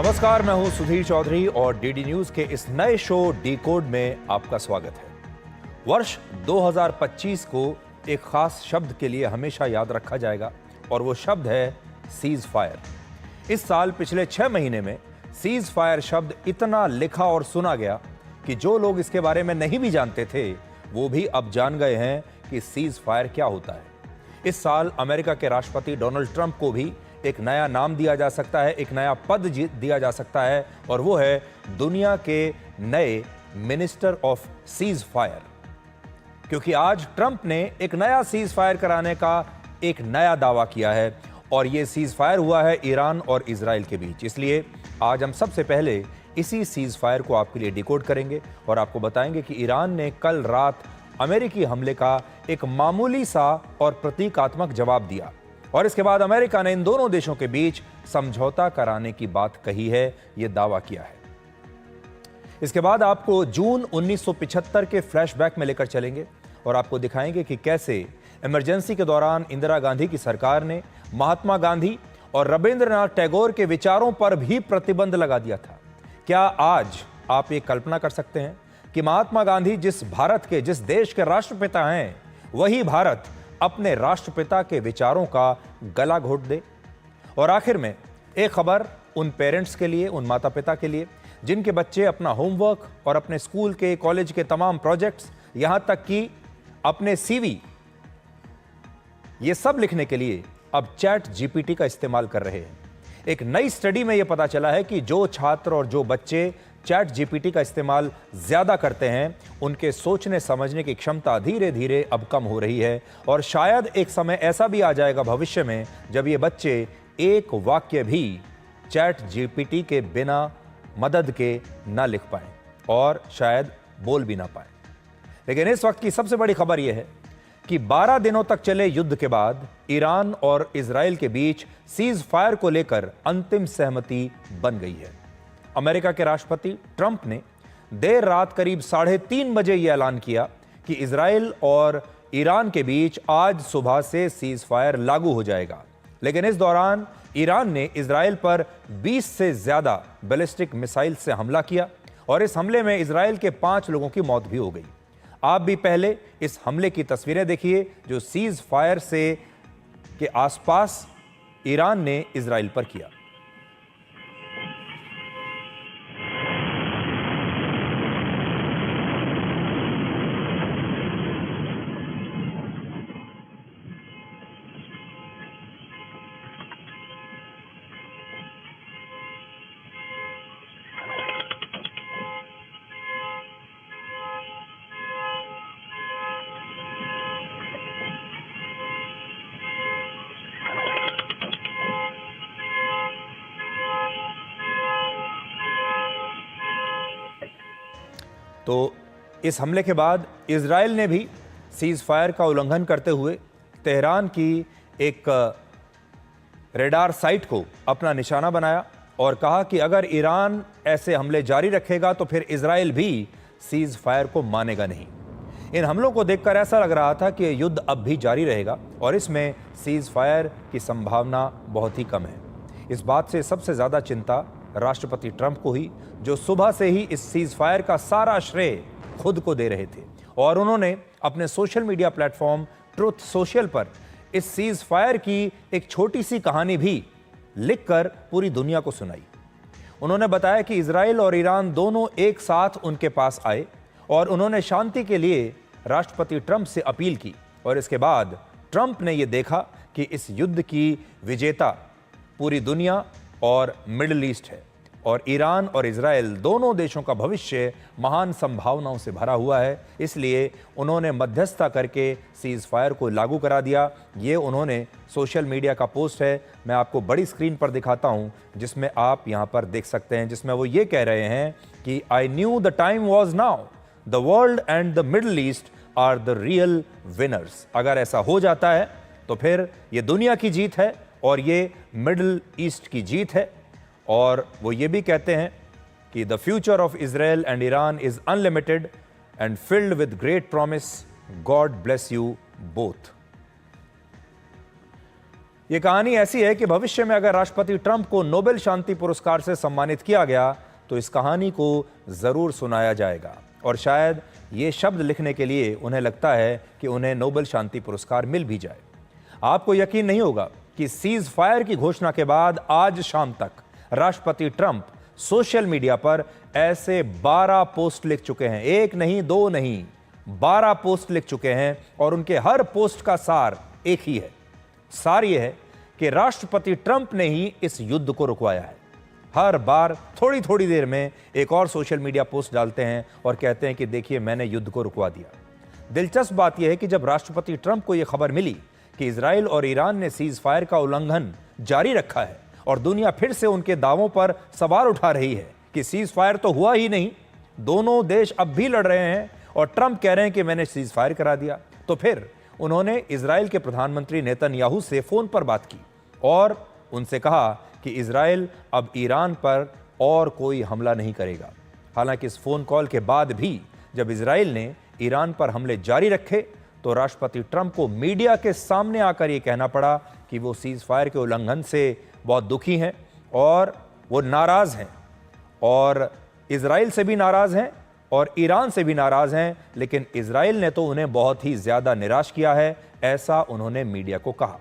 नमस्कार, मैं हूं सुधीर चौधरी और डीडी न्यूज के इस नए शो डिकोड में आपका स्वागत है। वर्ष 2025 को एक खास शब्द के लिए हमेशा याद रखा जाएगा और वो शब्द है सीज फायर। इस साल पिछले 6 महीने में सीज फायर शब्द इतना लिखा और सुना गया कि जो लोग इसके बारे में नहीं भी जानते थे वो भी अब जान गए हैं कि सीज फायर क्या होता है। इस साल अमेरिका के राष्ट्रपति डोनाल्ड ट्रंप को भी एक नया नाम दिया जा सकता है, एक नया पद दिया जा सकता है और वो है दुनिया के नए मिनिस्टर ऑफ सीज फायर। क्योंकि आज ट्रंप ने एक नया सीज फायर कराने का एक नया दावा किया है और ये सीज फायर हुआ है ईरान और इजराइल के बीच। इसलिए आज हम सबसे पहले इसी सीज फायर को आपके लिए डिकोड करेंगे और आपको बताएंगे कि ईरान ने कल रात अमेरिकी हमले का एक मामूली सा और प्रतीकात्मक जवाब दिया और इसके बाद अमेरिका ने इन दोनों देशों के बीच समझौता कराने की बात कही है, यह दावा किया है। इसके बाद आपको जून 1975 के फ्लैशबैक में लेकर चलेंगे और आपको दिखाएंगे कि कैसे इमरजेंसी के दौरान इंदिरा गांधी की सरकार ने महात्मा गांधी और रविंद्रनाथ टैगोर के विचारों पर भी प्रतिबंध लगा दिया था। क्या आज आप ये कल्पना कर सकते हैं कि महात्मा गांधी जिस भारत के, जिस देश के राष्ट्रपिता हैं, वही भारत अपने राष्ट्रपिता के विचारों का गला घोट दे? और आखिर में एक खबर उन पेरेंट्स के लिए, उन माता पिता के लिए जिनके बच्चे अपना होमवर्क और अपने स्कूल के, कॉलेज के तमाम प्रोजेक्ट्स, यहां तक कि अपने सीवी, ये सब लिखने के लिए अब चैट जीपीटी का इस्तेमाल कर रहे हैं। एक नई स्टडी में यह पता चला है कि जो छात्र और जो बच्चे चैट जीपीटी का इस्तेमाल ज्यादा करते हैं उनके सोचने समझने की क्षमता धीरे धीरे अब कम हो रही है और शायद एक समय ऐसा भी आ जाएगा भविष्य में जब ये बच्चे एक वाक्य भी चैट जीपीटी के बिना मदद के ना लिख पाएं और शायद बोल भी ना पाएं। लेकिन इस वक्त की सबसे बड़ी खबर यह है कि 12 दिनों तक चले युद्ध के बाद ईरान और इजराइल के बीच सीज फायर को लेकर अंतिम सहमति बन गई है। अमेरिका के राष्ट्रपति ट्रंप ने देर रात करीब 3:30 बजे यह ऐलान किया कि इजराइल और ईरान के बीच आज सुबह से सीज फायर लागू हो जाएगा। लेकिन इस दौरान ईरान ने इजराइल पर 20 से ज्यादा बैलिस्टिक मिसाइल से हमला किया और इस हमले में इजराइल के 5 लोगों की मौत भी हो गई। आप भी पहले इस हमले की तस्वीरें देखिए जो सीज फायर से के आसपास ईरान ने इजराइल पर किया। तो इस हमले के बाद इजराइल ने भी सीज फायर का उल्लंघन करते हुए तेहरान की एक रेडार साइट को अपना निशाना बनाया और कहा कि अगर ईरान ऐसे हमले जारी रखेगा तो फिर इजराइल भी सीज फायर को मानेगा नहीं। इन हमलों को देखकर ऐसा लग रहा था कि युद्ध अब भी जारी रहेगा और इसमें सीज फायर की संभावना बहुत ही कम है। इस बात से सबसे ज़्यादा चिंता राष्ट्रपति ट्रंप को ही, जो सुबह से ही इस सीज फायर का सारा श्रेय खुद को दे रहे थे और उन्होंने अपने social media platform truth social पर इस सीज फायर की एक छोटी सी कहानी भी लिखकर पूरी दुनिया को सुनाई। उन्होंने बताया कि इजराइल और ईरान दोनों एक साथ उनके पास आए और उन्होंने शांति के लिए राष्ट्रपति ट्रंप से अपील की और इसके बाद ट्रंप ने यह देखा कि इस युद्ध की विजेता पूरी दुनिया और मिडिल ईस्ट है और ईरान और इजराइल दोनों देशों का भविष्य महान संभावनाओं से भरा हुआ है। इसलिए उन्होंने मध्यस्थता करके सीज फायर को लागू करा दिया। ये उन्होंने सोशल मीडिया का पोस्ट है, मैं आपको बड़ी स्क्रीन पर दिखाता हूं जिसमें आप यहां पर देख सकते हैं, जिसमें वो ये कह रहे हैं कि I knew the time was now, the world and the Middle East are the real winners. अगर ऐसा हो जाता है तो फिर ये दुनिया की जीत है और ये मिडिल ईस्ट की जीत है। और वो ये भी कहते हैं कि the future of Israel and Iran is unlimited and filled with great promise, God bless you both. ये कहानी ऐसी है कि भविष्य में अगर राष्ट्रपति ट्रंप को नोबेल शांति पुरस्कार से सम्मानित किया गया तो इस कहानी को जरूर सुनाया जाएगा और शायद ये शब्द लिखने के लिए उन्हें लगता है कि उन्हें नोबेल शांति पुरस्कार मिल भी जाए। आपको यकीन नहीं होगा कि सीज फायर की घोषणा के बाद आज शाम तक राष्ट्रपति ट्रंप सोशल मीडिया पर ऐसे 12 पोस्ट लिख चुके हैं। एक नहीं, दो नहीं, 12 पोस्ट लिख चुके हैं और उनके हर पोस्ट का सार एक ही है। सार यह है कि राष्ट्रपति ट्रंप ने ही इस युद्ध को रुकवाया है। हर बार थोड़ी थोड़ी देर में एक और सोशल मीडिया पोस्ट डालते हैं और कहते हैं कि देखिए मैंने युद्ध को रुकवा दिया। दिलचस्प बात यह है कि जब राष्ट्रपति ट्रंप को यह खबर मिली कि इजराइल और ईरान ने सीज फायर का उल्लंघन जारी रखा है और दुनिया फिर से उनके दावों पर सवाल उठा रही है कि सीज फायर तो हुआ ही नहीं, दोनों देश अब भी लड़ रहे हैं और ट्रंप कह रहे हैं कि मैंने सीज फायर करा दिया, तो फिर उन्होंने इजराइल के प्रधानमंत्री नेतन्याहू से फोन पर बात की और उनसे कहा कि इजराइल अब ईरान पर और कोई हमला नहीं करेगा। हालांकि इस फोन कॉल के बाद भी जब इजराइल ने ईरान पर हमले जारी रखे तो राष्ट्रपति ट्रंप को मीडिया के सामने आकर यह कहना पड़ा कि वो सीज फायर के उल्लंघन से बहुत दुखी हैं और वो नाराज हैं और इजराइल से भी नाराज हैं और ईरान से भी नाराज हैं, लेकिन इजराइल ने तो उन्हें बहुत ही ज्यादा निराश किया है, ऐसा उन्होंने मीडिया को कहा।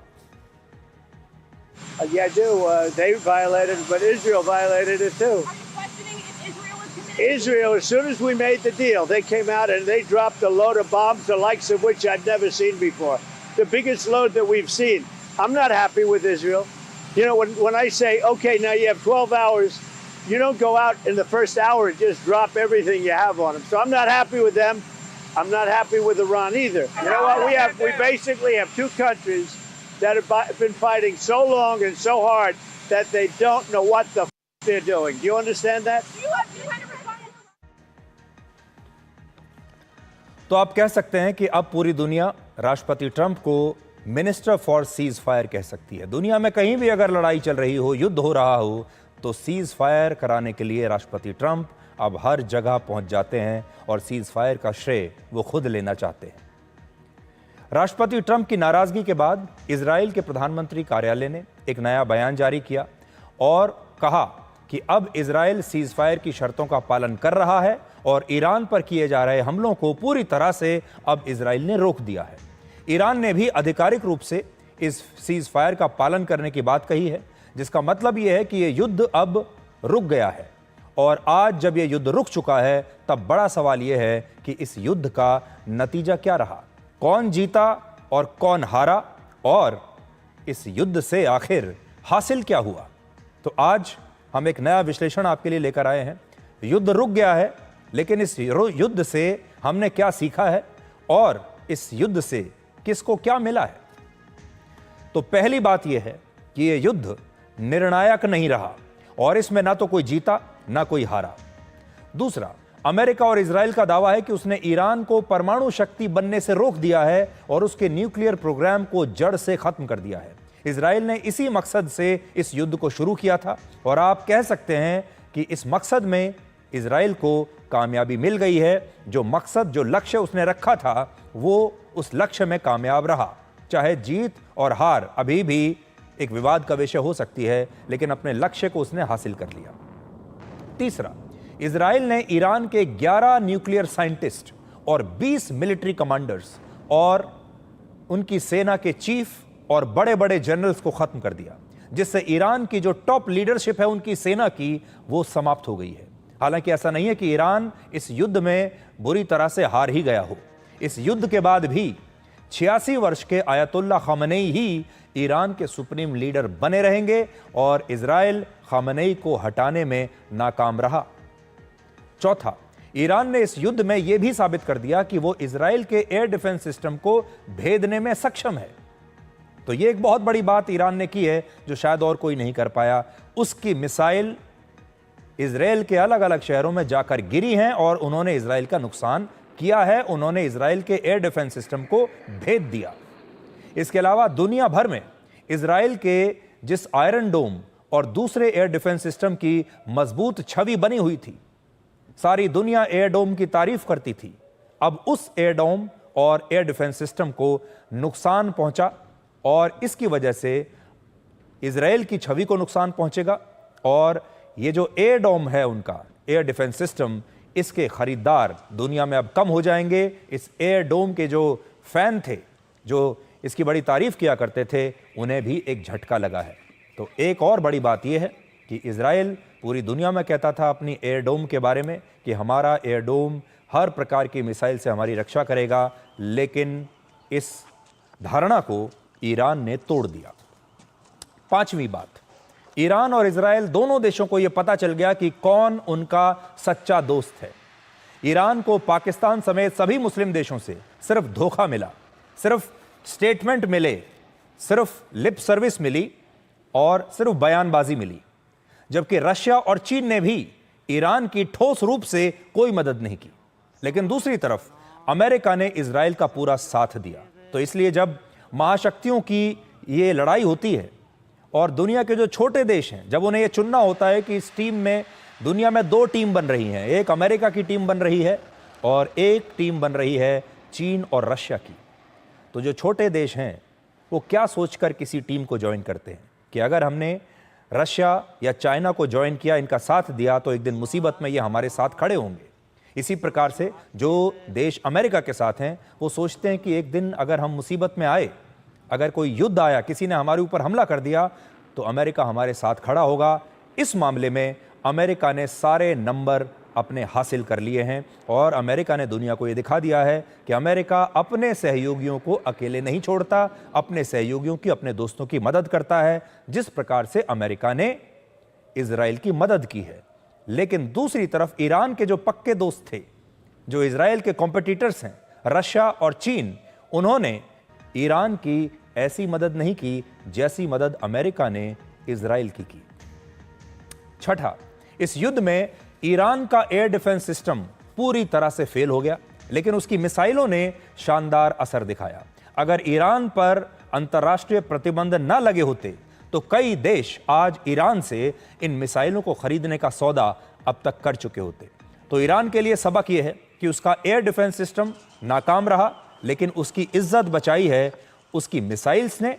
Yeah, I do. They violated it, but Israel violated it too. Are you questioning if Israel was committed? Israel, as soon as we made the deal, they came out and they dropped a load of bombs, the likes of which I've never seen before. The biggest load that we've seen. I'm not happy with Israel. You know, when I say, okay, now you have 12 hours, you don't go out in the first hour and just drop everything you have on them. So I'm not happy with them. I'm not happy with Iran either. You know what? We basically have two countries that have been fighting so long and so hard that they don't know what the they're doing. Do you understand that? You have 200%. तो आप कह सकते हैं कि अब पूरी दुनिया राष्ट्रपति ट्रंप को मिनिस्टर फॉर सीज फायर कह सकती है। दुनिया में कहीं भी अगर लड़ाई चल रही हो, युद्ध हो रहा हो, तो सीज फायर कराने के लिए राष्ट्रपति ट्रंप अब हर जगह पहुंच जाते हैं और सीज फायर का श्रेय वो खुद लेना चाहते हैं। राष्ट्रपति ट्रंप की नाराजगी के बाद इजराइल के प्रधानमंत्री कार्यालय ने एक नया बयान जारी किया और कहा कि अब इजराइल सीज फायर की शर्तों का पालन कर रहा है और ईरान पर किए जा रहे हमलों को पूरी तरह से अब इजराइल ने रोक दिया है। ईरान ने भी आधिकारिक रूप से इस सीज फायर का पालन करने की बात कही है, जिसका मतलब यह है कि यह युद्ध अब रुक गया है। और आज जब यह युद्ध रुक चुका है तब बड़ा सवाल यह है कि इस युद्ध का नतीजा क्या रहा, कौन जीता और कौन हारा और इस युद्ध से आखिर हासिल क्या हुआ। तो आज हम एक नया विश्लेषण आपके लिए लेकर आए हैं। युद्ध रुक गया है, लेकिन इस युद्ध से हमने क्या सीखा है और इस युद्ध से किसको क्या मिला है। तो पहली बात यह है कि यह युद्ध निर्णायक नहीं रहा और इसमें ना तो कोई जीता ना कोई हारा। दूसरा, अमेरिका और इजराइल का दावा है कि उसने ईरान को परमाणु शक्ति बनने से रोक दिया है और उसके न्यूक्लियर प्रोग्राम को जड़ से खत्म कर दिया है। इजराइल ने इसी मकसद से इस युद्ध को शुरू किया था और आप कह सकते हैं कि इस मकसद में इजराइल को कामयाबी मिल गई है। जो मकसद, जो लक्ष्य उसने रखा था, वो उस लक्ष्य में कामयाब रहा। चाहे जीत और हार अभी भी एक विवाद का विषय हो सकती है, लेकिन अपने लक्ष्य को उसने हासिल कर लिया। तीसरा, इजराइल ने ईरान के 11 न्यूक्लियर साइंटिस्ट और 20 मिलिट्री कमांडर्स और उनकी सेना के चीफ और बड़े बड़े जनरल्स को खत्म कर दिया, जिससे ईरान की जो टॉप लीडरशिप है उनकी सेना की, वो समाप्त हो गई है। हालांकि ऐसा नहीं है कि ईरान इस युद्ध में बुरी तरह से हार ही गया हो। इस युद्ध के बाद भी 86 वर्ष के आयतुल्ला खामनेई ही ईरान के सुप्रीम लीडर बने रहेंगे और इजराइल खामनेई को हटाने में नाकाम रहा। चौथा, ईरान ने इस युद्ध में यह भी साबित कर दिया कि वो इजराइल के एयर डिफेंस सिस्टम को भेदने में सक्षम है। तो यह एक बहुत बड़ी बात ईरान ने की है जो शायद और कोई नहीं कर पाया। उसकी मिसाइल इजराइल के अलग अलग शहरों में जाकर गिरी हैं और उन्होंने इजराइल का नुकसान किया है। उन्होंने इजराइल के एयर डिफेंस सिस्टम को भेद दिया। इसके अलावा दुनिया भर में इजराइल के जिस आयरन डोम और दूसरे एयर डिफेंस सिस्टम की मजबूत छवि बनी हुई थी, सारी दुनिया एयर डोम की तारीफ करती थी, अब उस एयर डोम और एयर डिफेंस सिस्टम को नुकसान पहुंचा और इसकी वजह से इजराइल की छवि को नुकसान पहुंचेगा और ये जो एयर डोम है उनका एयर डिफेंस सिस्टम, इसके खरीदार दुनिया में अब कम हो जाएंगे। इस एयर डोम के जो फैन थे, जो इसकी बड़ी तारीफ किया करते थे, उन्हें भी एक झटका लगा है। तो एक और बड़ी बात यह है कि इजराइल पूरी दुनिया में कहता था अपनी एयर डोम के बारे में कि हमारा एयर डोम हर प्रकार की मिसाइल से हमारी रक्षा करेगा, लेकिन इस धारणा को ईरान ने तोड़ दिया। पांचवी बात, ईरान और इजराइल दोनों देशों को यह पता चल गया कि कौन उनका सच्चा दोस्त है। ईरान को पाकिस्तान समेत सभी मुस्लिम देशों से सिर्फ धोखा मिला, सिर्फ स्टेटमेंट मिले, सिर्फ लिप सर्विस मिली और सिर्फ बयानबाजी मिली, जबकि रशिया और चीन ने भी ईरान की ठोस रूप से कोई मदद नहीं की। लेकिन दूसरी तरफ अमेरिका ने इजराइल का पूरा साथ दिया। तो इसलिए जब महाशक्तियों की ये लड़ाई होती है और दुनिया के जो छोटे देश हैं, जब उन्हें यह चुनना होता है कि इस टीम में, दुनिया में दो टीम बन रही हैं, एक अमेरिका की टीम बन रही है और एक टीम बन रही है चीन और रशिया की, तो जो छोटे देश हैं वो क्या सोचकर किसी टीम को ज्वाइन करते हैं कि अगर हमने रशिया या चाइना को ज्वाइन किया, इनका साथ दिया, तो एक दिन मुसीबत में ये हमारे साथ खड़े होंगे। इसी प्रकार से जो देश अमेरिका के साथ हैं वो सोचते हैं कि एक दिन अगर हम मुसीबत में आए, अगर कोई युद्ध आया, किसी ने हमारे ऊपर हमला कर दिया, तो अमेरिका हमारे साथ खड़ा होगा। इस मामले में अमेरिका ने सारे नंबर अपने हासिल कर लिए हैं और अमेरिका ने दुनिया को ये दिखा दिया है कि अमेरिका अपने सहयोगियों को अकेले नहीं छोड़ता, अपने सहयोगियों की, अपने दोस्तों की मदद करता है, जिस प्रकार से अमेरिका ने इजराइल की मदद की है। लेकिन दूसरी तरफ ईरान के जो पक्के दोस्त थे, जो इजराइल के कॉम्पिटिटर्स हैं, रशिया और चीन, उन्होंने ईरान की ऐसी मदद नहीं की जैसी मदद अमेरिका ने इजराइल की। छठा, इस युद्ध में ईरान का एयर डिफेंस सिस्टम पूरी तरह से फेल हो गया, लेकिन उसकी मिसाइलों ने शानदार असर दिखाया। अगर ईरान पर अंतर्राष्ट्रीय प्रतिबंध न लगे होते तो कई देश आज ईरान से इन मिसाइलों को खरीदने का सौदा अब तक कर चुके होते। तो ईरान के लिए सबक यह है कि उसका एयर डिफेंस सिस्टम नाकाम रहा, लेकिन उसकी इज्जत बचाई है उसकी मिसाइल्स ने।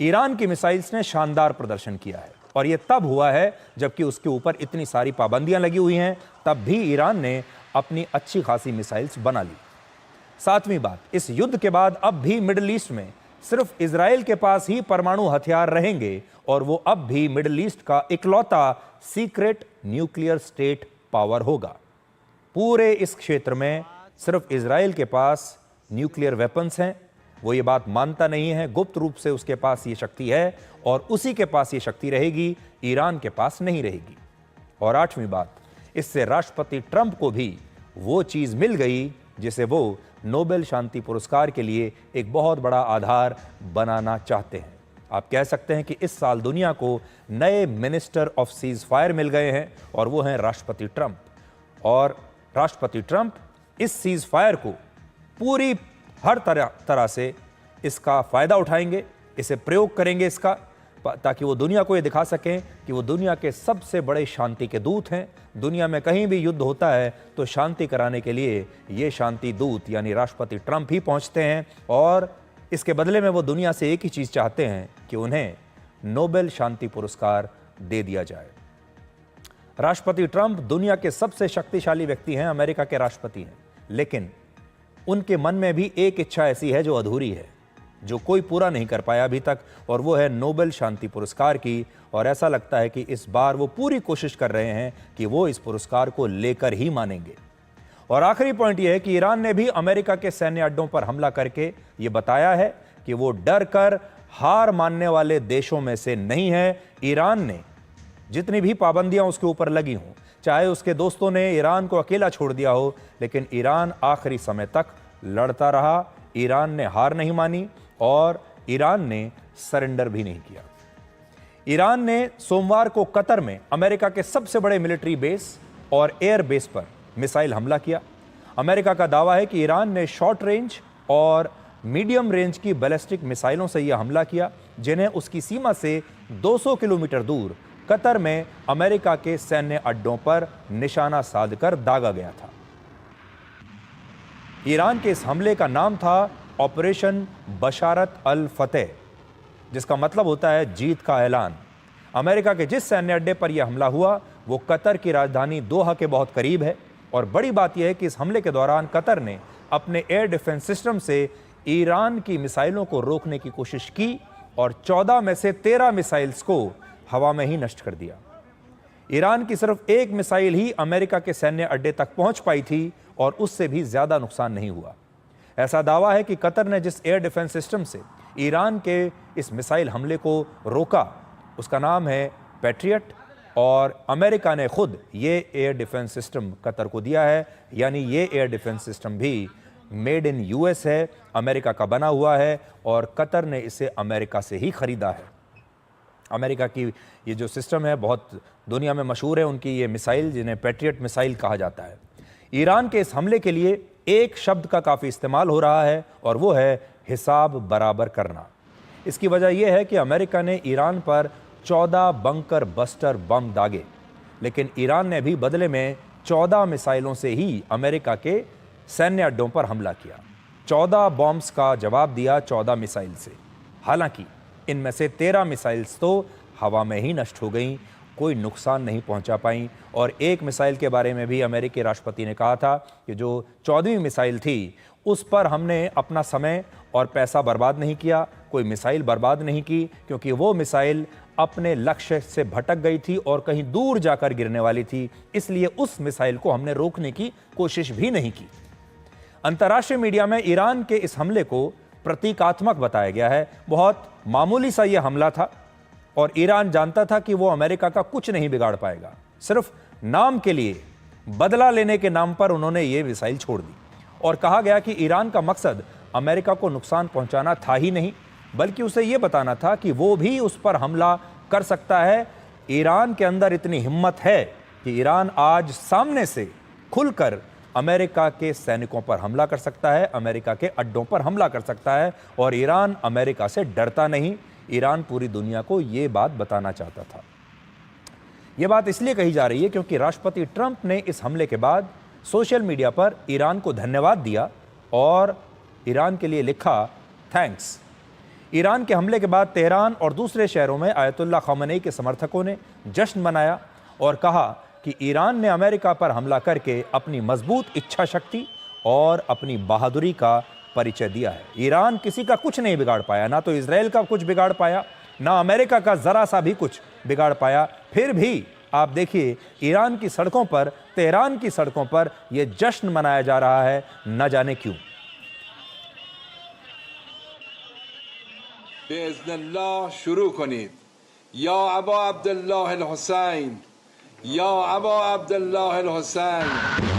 ईरान की मिसाइल्स ने शानदार प्रदर्शन किया है और यह तब हुआ है जबकि उसके ऊपर इतनी सारी पाबंदियां लगी हुई हैं, तब भी ईरान ने अपनी अच्छी खासी मिसाइल्स बना ली। सातवीं बात, इस युद्ध के बाद अब भी मिडिल ईस्ट में सिर्फ इजराइल के पास ही परमाणु हथियार रहेंगे और वो अब भी मिडिल ईस्ट का इकलौता सीक्रेट न्यूक्लियर स्टेट पावर होगा। पूरे इस क्षेत्र में सिर्फ इजराइल के पास न्यूक्लियर वेपन्स हैं। वो ये बात मानता नहीं है, गुप्त रूप से उसके पास ये शक्ति है और उसी के पास ये शक्ति रहेगी, ईरान के पास नहीं रहेगी। और आठवीं बात, इससे राष्ट्रपति ट्रंप को भी वो चीज मिल गई जिसे वो नोबेल शांति पुरस्कार के लिए एक बहुत बड़ा आधार बनाना चाहते हैं। आप कह सकते हैं कि इस साल दुनिया को नए मिनिस्टर ऑफ सीज फायर मिल गए हैं और वो हैं राष्ट्रपति ट्रंप। और राष्ट्रपति ट्रंप इस सीज फायर को पूरी हर तरह से इसका फायदा उठाएंगे, इसे प्रयोग करेंगे इसका, ताकि वो दुनिया को ये दिखा सकें कि वो दुनिया के सबसे बड़े शांति के दूत हैं। दुनिया में कहीं भी युद्ध होता है तो शांति कराने के लिए ये शांति दूत यानी राष्ट्रपति ट्रंप ही पहुंचते हैं और इसके बदले में वो दुनिया से एक ही चीज चाहते हैं कि उन्हें नोबेल शांति पुरस्कार दे दिया जाए। राष्ट्रपति ट्रंप दुनिया के सबसे शक्तिशाली व्यक्ति हैं, अमेरिका के राष्ट्रपति हैं, लेकिन उनके मन में भी एक इच्छा ऐसी है जो अधूरी है, जो कोई पूरा नहीं कर पाया अभी तक, और वो है नोबेल शांति पुरस्कार की। और ऐसा लगता है कि इस बार वो पूरी कोशिश कर रहे हैं कि वो इस पुरस्कार को लेकर ही मानेंगे। और आखिरी पॉइंट ये है कि ईरान ने भी अमेरिका के सैन्य अड्डों पर हमला करके ये बताया है कि वो डर कर हार मानने वाले देशों में से नहीं है। ईरान ने जितनी भी पाबंदियां उसके ऊपर लगी हों, चाहे उसके दोस्तों ने ईरान को अकेला छोड़ दिया हो, लेकिन ईरान आखिरी समय तक लड़ता रहा। ईरान ने हार नहीं मानी और ईरान ने सरेंडर भी नहीं किया। ईरान ने सोमवार को कतर में अमेरिका के सबसे बड़े मिलिट्री बेस और एयर बेस पर मिसाइल हमला किया। अमेरिका का दावा है कि ईरान ने शॉर्ट रेंज और मीडियम रेंज की बैलिस्टिक मिसाइलों से यह हमला किया, जिन्हें उसकी सीमा से 200 किलोमीटर दूर कतर में अमेरिका के सैन्य अड्डों पर निशाना साधकर दागा गया था। ईरान के इस हमले का नाम था ऑपरेशन बशारत अल फतेह। जिसका मतलब होता है जीत का ऐलान। अमेरिका के जिस सैन्य अड्डे पर यह हमला हुआ वो कतर की राजधानी दोहा के बहुत करीब है। और बड़ी बात यह है कि इस हमले के दौरान कतर ने अपने एयर डिफेंस सिस्टम से ईरान की मिसाइलों को रोकने की कोशिश की और 14 में से 13 मिसाइल्स को हवा में ही नष्ट कर दिया। ईरान की सिर्फ एक मिसाइल ही अमेरिका के सैन्य अड्डे तक पहुंच पाई थी और उससे भी ज्यादा नुकसान नहीं हुआ। ऐसा दावा है कि कतर ने जिस एयर डिफेंस सिस्टम से ईरान के इस मिसाइल हमले को रोका उसका नाम है पैट्रियट, और अमेरिका ने खुद ये एयर डिफेंस सिस्टम कतर को दिया है। यानी ये एयर डिफेंस सिस्टम भी मेड इन यूएस है, अमेरिका का बना हुआ है और कतर ने इसे अमेरिका से ही खरीदा है। अमेरिका की ये जो सिस्टम है बहुत दुनिया में मशहूर है, उनकी ये मिसाइल जिन्हें पैट्रियट मिसाइल कहा जाता है। ईरान के इस हमले के लिए एक शब्द का काफ़ी इस्तेमाल हो रहा है और वो है हिसाब बराबर करना। इसकी वजह यह है कि अमेरिका ने ईरान पर 14 बंकर बस्टर बम दागे, लेकिन ईरान ने भी बदले में 14 मिसाइलों से ही अमेरिका के सैन्य अड्डों पर हमला किया। 14 बॉम्ब्स का जवाब दिया 14 मिसाइल से। हालांकि इनमें से 13 मिसाइल्स तो हवा में ही नष्ट हो गईं, कोई नुकसान नहीं पहुंचा पाईं। और एक मिसाइल के बारे में भी अमेरिकी राष्ट्रपति ने कहा था कि जो 14वीं मिसाइल थी उस पर हमने अपना समय और पैसा बर्बाद नहीं किया, कोई मिसाइल बर्बाद नहीं की, क्योंकि वो मिसाइल अपने लक्ष्य से भटक गई थी और कहीं दूर जाकर गिरने वाली थी, इसलिए उस मिसाइल को हमने रोकने की कोशिश भी नहीं की। अंतर्राष्ट्रीय मीडिया में ईरान के इस हमले को प्रतीकात्मक बताया गया है। बहुत मामूली सा यह हमला था और ईरान जानता था कि वो अमेरिका का कुछ नहीं बिगाड़ पाएगा। सिर्फ नाम के लिए, बदला लेने के नाम पर उन्होंने ये मिसाइल छोड़ दी और कहा गया कि ईरान का मकसद अमेरिका को नुकसान पहुंचाना था ही नहीं, बल्कि उसे यह बताना था कि वो भी उस पर हमला कर सकता है। ईरान के अंदर इतनी हिम्मत है कि ईरान आज सामने से खुलकर अमेरिका के सैनिकों पर हमला कर सकता है, अमेरिका के अड्डों पर हमला कर सकता है। और ईरान अमेरिका से डरता नहीं। ईरान पूरी दुनिया को यह बात बताना चाहता था। यह बात इसलिए कही जा रही है क्योंकि राष्ट्रपति ट्रंप ने इस हमले के बाद सोशल मीडिया पर ईरान को धन्यवाद दिया और ईरान के लिए लिखा थैंक्स। ईरान के हमले के बाद तेहरान और दूसरे शहरों में आयतुल्लाह ख़ामेनी के समर्थकों ने जश्न मनाया और कहा कि ईरान ने अमेरिका पर हमला करके अपनी मजबूत इच्छा शक्ति और अपनी बहादुरी का परिचय दिया है। ईरान किसी का कुछ नहीं बिगाड़ पाया, ना तो इजराइल का कुछ बिगाड़ पाया, ना अमेरिका का ज़रा सा भी कुछ बिगाड़ पाया। फिर भी आप देखिए ईरान की सड़कों पर, तेहरान की सड़कों पर यह जश्न मनाया जा रहा है, न जाने क्यों। बेइज़्निल्लाह शुरू कनीद। या अबा अब्दुल्लाह अल हुसैन, या अबा अब्दुल्लाह अल हुसैन।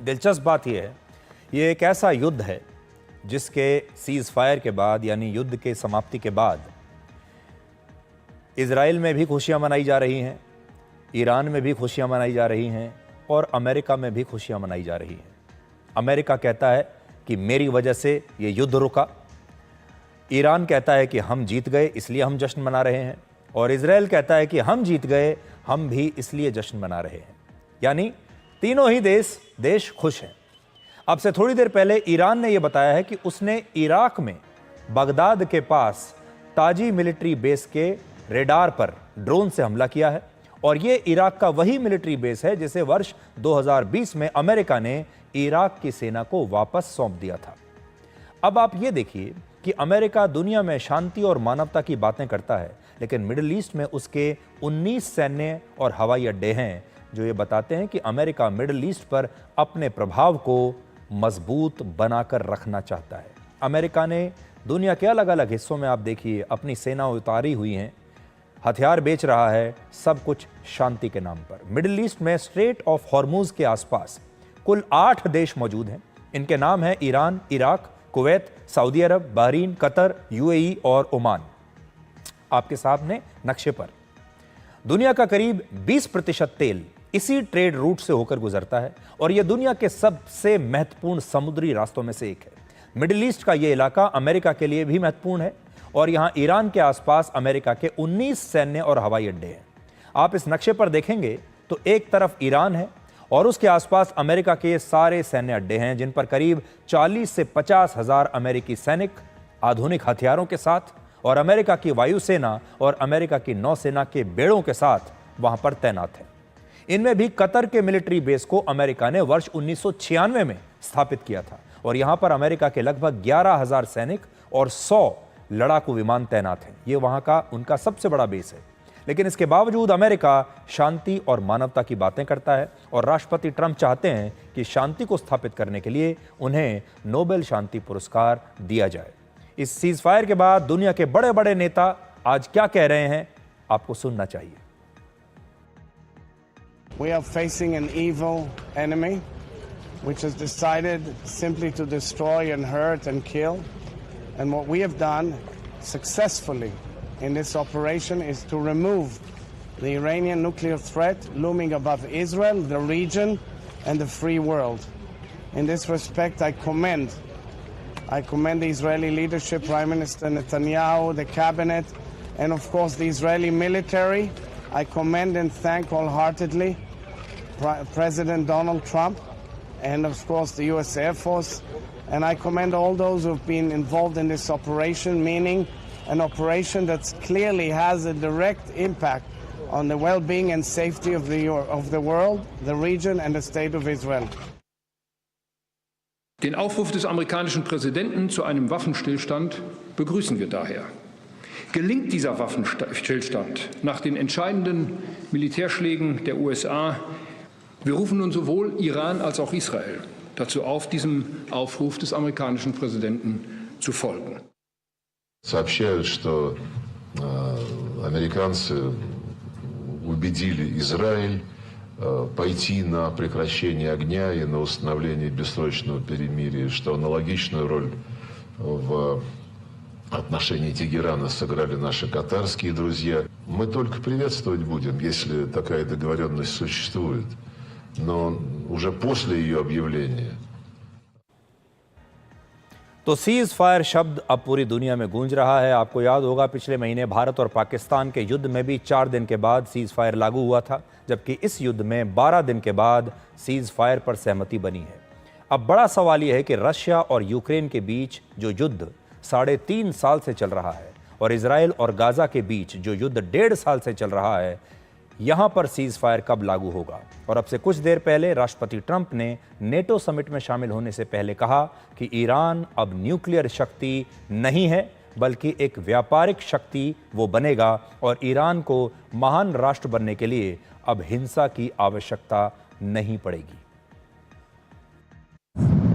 दिलचस्प बात यह है, ये एक ऐसा युद्ध है जिसके सीज़ फायर के बाद, यानी युद्ध के समाप्ति के बाद, इजराइल में भी खुशियां मनाई जा रही हैं, ईरान में भी खुशियां मनाई जा रही हैं और अमेरिका में भी खुशियां मनाई जा रही हैं। अमेरिका कहता है कि मेरी वजह से ये युद्ध रुका, ईरान कहता है कि हम जीत गए इसलिए हम जश्न मना रहे हैं, और इजराइल कहता है कि हम जीत गए, हम भी इसलिए जश्न मना रहे हैं। यानी तीनों ही देश खुश हैं। अब से थोड़ी देर पहले ईरान ने यह बताया है कि उसने इराक में बगदाद के पास ताजी मिलिट्री बेस के रेडार पर ड्रोन से हमला किया है, और यह इराक का वही मिलिट्री बेस है जिसे वर्ष 2020 में अमेरिका ने इराक की सेना को वापस सौंप दिया था। अब आप ये देखिए कि अमेरिका दुनिया में शांति और मानवता की बातें करता है, लेकिन मिडिल ईस्ट में उसके 19 सैन्य और हवाई अड्डे हैं जो ये बताते हैं कि अमेरिका मिडिल ईस्ट पर अपने प्रभाव को मजबूत बनाकर रखना चाहता है। अमेरिका ने दुनिया के अलग अलग हिस्सों में आप देखिए अपनी सेना उतारी हुई हैं, हथियार बेच रहा है, सब कुछ शांति के नाम पर। मिडिल ईस्ट में स्ट्रेट ऑफ हॉर्मूज के आसपास कुल 8 देश मौजूद हैं। इनके नाम हैं ईरान, इराक, कुवैत, सऊदी अरब, बहरीन, कतर, यूएई और ओमान। आपके सामने नक्शे पर दुनिया का करीब 20% तेल इसी ट्रेड रूट से होकर गुजरता है और यह दुनिया के सबसे महत्वपूर्ण समुद्री रास्तों में से एक है। मिडिल ईस्ट का यह इलाका अमेरिका के लिए भी महत्वपूर्ण है और यहां ईरान के आसपास अमेरिका के 19 सैन्य और हवाई अड्डे हैं। आप इस नक्शे पर देखेंगे तो एक तरफ ईरान है और उसके आसपास अमेरिका के सारे सैन्य अड्डे हैं, जिन पर करीब 40 से 50 हजार अमेरिकी सैनिक आधुनिक हथियारों के साथ और अमेरिका की वायुसेना और अमेरिका की नौसेना के बेड़ों के साथ वहां पर तैनात हैं। इनमें भी कतर के मिलिट्री बेस को अमेरिका ने वर्ष 1996 में स्थापित किया था और यहां पर अमेरिका के लगभग 11,000 सैनिक और 100 लड़ाकू विमान तैनात हैं। ये वहां का उनका सबसे बड़ा बेस है। लेकिन इसके बावजूद अमेरिका शांति और मानवता की बातें करता है और राष्ट्रपति ट्रंप चाहते हैं कि शांति को स्थापित करने के लिए उन्हें नोबेल शांति पुरस्कार दिया जाए। इस सीज फायर के बाद दुनिया के बड़े बड़े नेता आज क्या कह रहे हैं, आपको सुनना चाहिए। We are facing an evil enemy which has decided simply to destroy and hurt and kill. And what we have done successfully in this operation is to remove the Iranian nuclear threat looming above Israel, the region, and the free world. In this respect, I commend the Israeli leadership, Prime Minister Netanyahu, the cabinet, and of course the Israeli military. I commend and thank wholeheartedly President Donald Trump and of course the US Air Force. And I commend all those who have been involved in this operation, meaning an operation that clearly has a direct impact on the well-being and safety of the world, the region, and the state of Israel. Den Aufruf des amerikanischen Präsidenten zu einem Waffenstillstand begrüßen wir daher. Gelingt dieser Waffenstillstand nach den entscheidenden Militärschlägen der USA, wir rufen nun sowohl Iran als auch Israel dazu auf, diesem Aufruf des amerikanischen Präsidenten zu folgen. Сообщают, что американцы убедили Израиль пойти на прекращение огня и на установление бессрочного перемирия, что аналогичную роль в отношении Тегерана сыграли наши катарские друзья. Мы только приветствовать будем, если такая договоренность существует. Но уже после ее объявления. तो cease fire शब्द अब पूरी दुनिया में गूंज रहा है। आपको याद होगा पिछले महीने भारत और पाकिस्तान के युद्ध में भी 4 दिन के बाद सीज फायर लागू हुआ था, जबकि इस युद्ध में 12 दिन के बाद सीज फायर पर सहमति बनी है। अब बड़ा सवाल यह है कि रशिया और यूक्रेन के बीच जो युद्ध 3.5 साल से चल रहा है और इजराइल और गाजा के बीच जो युद्ध 1.5 साल से चल रहा है, यहां पर सीज फायर कब लागू होगा। और अब से कुछ देर पहले राष्ट्रपति ट्रंप ने नेटो समिट में शामिल होने से पहले कहा कि ईरान अब न्यूक्लियर शक्ति नहीं है बल्कि एक व्यापारिक शक्ति वो बनेगा और ईरान को महान राष्ट्र बनने के लिए अब हिंसा की आवश्यकता नहीं पड़ेगी।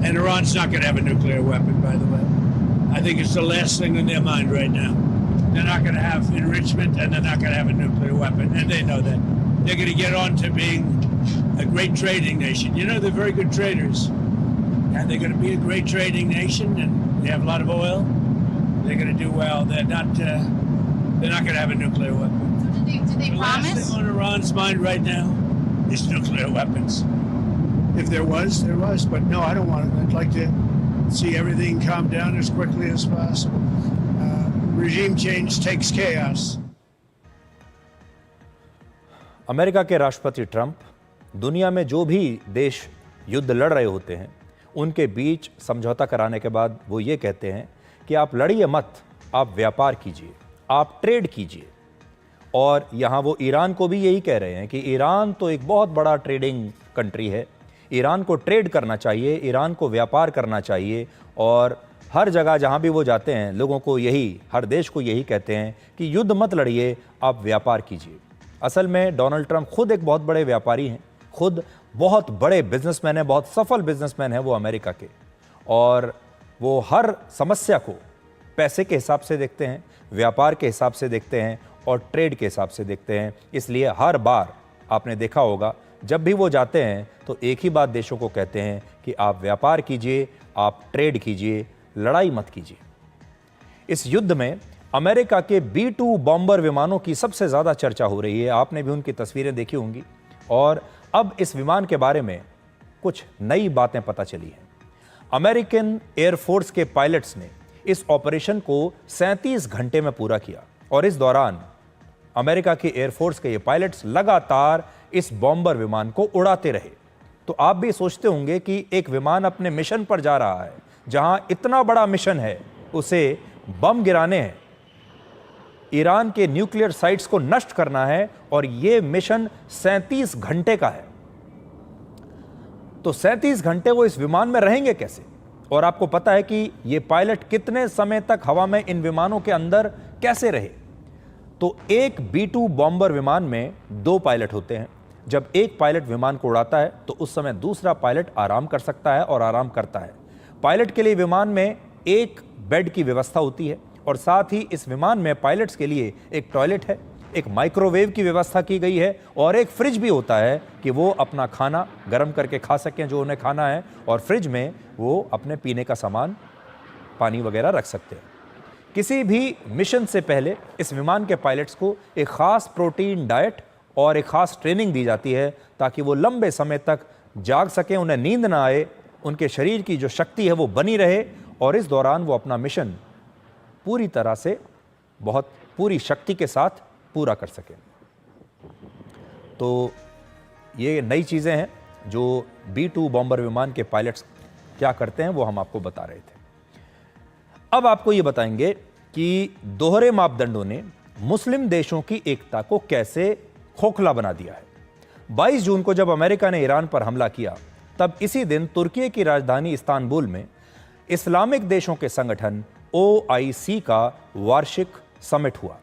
And Iran's not going to have a nuclear weapon, by the way. I think it's the last thing on their mind right now. They're not going to have enrichment and they're not going to have a nuclear weapon, and they know that. They're going to get on to being a great trading nation. You know, they're very good traders. And they're going to be a great trading nation, and they have a lot of oil. They're going to do well. They're not going to have a nuclear weapon. So did they The promise? last thing on Iran's mind right now is nuclear weapons. If there was, there was. But no, I don't want it. I'd like to see everything calm down as quickly as possible. Regime change takes chaos. America के राष्ट्रपति Trump दुनिया में जो भी देश युद्ध लड़ रहे होते हैं उनके बीच समझौता कराने के बाद वो ये कहते हैं कि आप लड़िए मत, आप व्यापार कीजिए, आप ट्रेड कीजिए। और यहाँ वो ईरान को भी यही कह रहे हैं कि ईरान तो एक बहुत बड़ा ट्रेडिंग कंट्री है, ईरान को ट्रेड करना चाहिए, ईरान को व्यापार करना चाहिए। और हर जगह जहाँ भी वो जाते हैं लोगों को यही, हर देश को यही कहते हैं कि युद्ध मत लड़िए, आप व्यापार कीजिए। असल में डोनाल्ड ट्रंप खुद एक बहुत बड़े व्यापारी हैं, खुद बहुत बड़े बिजनेसमैन हैं, बहुत सफल बिजनेसमैन हैं वो अमेरिका के। और वो हर समस्या को पैसे के हिसाब से देखते हैं, व्यापार के हिसाब से देखते हैं और ट्रेड के हिसाब से देखते हैं। इसलिए हर बार आपने देखा होगा जब भी वो जाते हैं तो एक ही बात देशों को कहते हैं कि आप व्यापार कीजिए, आप ट्रेड कीजिए, लड़ाई मत कीजिए। इस युद्ध में अमेरिका के B-2 बॉम्बर विमानों की सबसे ज़्यादा चर्चा हो रही है। आपने भी उनकी तस्वीरें देखी होंगी और अब इस विमान के बारे में कुछ नई बातें पता चली हैं। अमेरिकन एयरफोर्स के पायलट्स ने इस ऑपरेशन को 37 घंटे में पूरा किया और इस दौरान अमेरिका के एयरफोर्स के ये पायलट्स लगातार इस बॉम्बर विमान को उड़ाते रहे। तो आप भी सोचते होंगे कि एक विमान अपने मिशन पर जा रहा है, जहां इतना बड़ा मिशन है, उसे बम गिराने हैं, ईरान के न्यूक्लियर साइट्स को नष्ट करना है और यह मिशन 37 घंटे का है। तो 37 घंटे वो इस विमान में रहेंगे कैसे? और आपको पता है कि ये पायलट कितने समय तक हवा में इन विमानों के अंदर कैसे रहे? तो एक B-2 बॉम्बर विमान में 2 पायलट होते हैं। जब एक पायलट विमान को उड़ाता है तो उस समय दूसरा पायलट आराम कर सकता है और आराम करता है। पायलट के लिए विमान में एक बेड की व्यवस्था होती है और साथ ही इस विमान में पायलट्स के लिए एक टॉयलेट है, एक माइक्रोवेव की व्यवस्था की गई है और एक फ्रिज भी होता है कि वो अपना खाना गर्म करके खा सकें जो उन्हें खाना है, और फ्रिज में वो अपने पीने का सामान, पानी वगैरह रख सकते हैं। किसी भी मिशन से पहले इस विमान के पायलट्स को एक खास प्रोटीन डाइट और एक खास ट्रेनिंग दी जाती है ताकि वो लंबे समय तक जाग सकें, उन्हें नींद ना आए, उनके शरीर की जो शक्ति है वो बनी रहे और इस दौरान वो अपना मिशन पूरी तरह से बहुत पूरी शक्ति के साथ पूरा कर सकें। तो ये नई चीज़ें हैं जो B-2 बॉम्बर विमान के पायलट्स क्या करते हैं वो हम आपको बता रहे थे। अब आपको ये बताएंगे कि दोहरे मापदंडों ने मुस्लिम देशों की एकता को कैसे खोखला बना दिया है। 22 जून को जब अमेरिका ने ईरान पर हमला किया तब इसी दिन तुर्की की राजधानी इस्तांबुल में इस्लामिक देशों के संगठन OIC का वार्षिक समिट हुआ।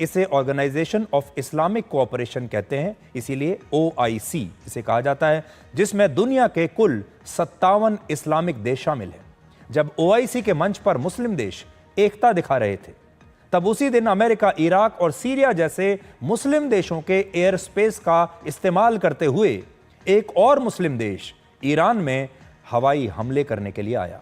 इसे ऑर्गेनाइजेशन ऑफ इस्लामिक कोऑपरेशन कहते हैं, इसीलिए OIC इसे कहा जाता है, जिसमें दुनिया के कुल 57 इस्लामिक देश शामिल हैं। जब OIC के मंच पर मुस्लिम देश एकता दिखा रहे थे तब उसी दिन अमेरिका इराक और सीरिया जैसे मुस्लिम देशों के एयर स्पेस का इस्तेमाल करते हुए एक और मुस्लिम देश ईरान में हवाई हमले करने के लिए आया।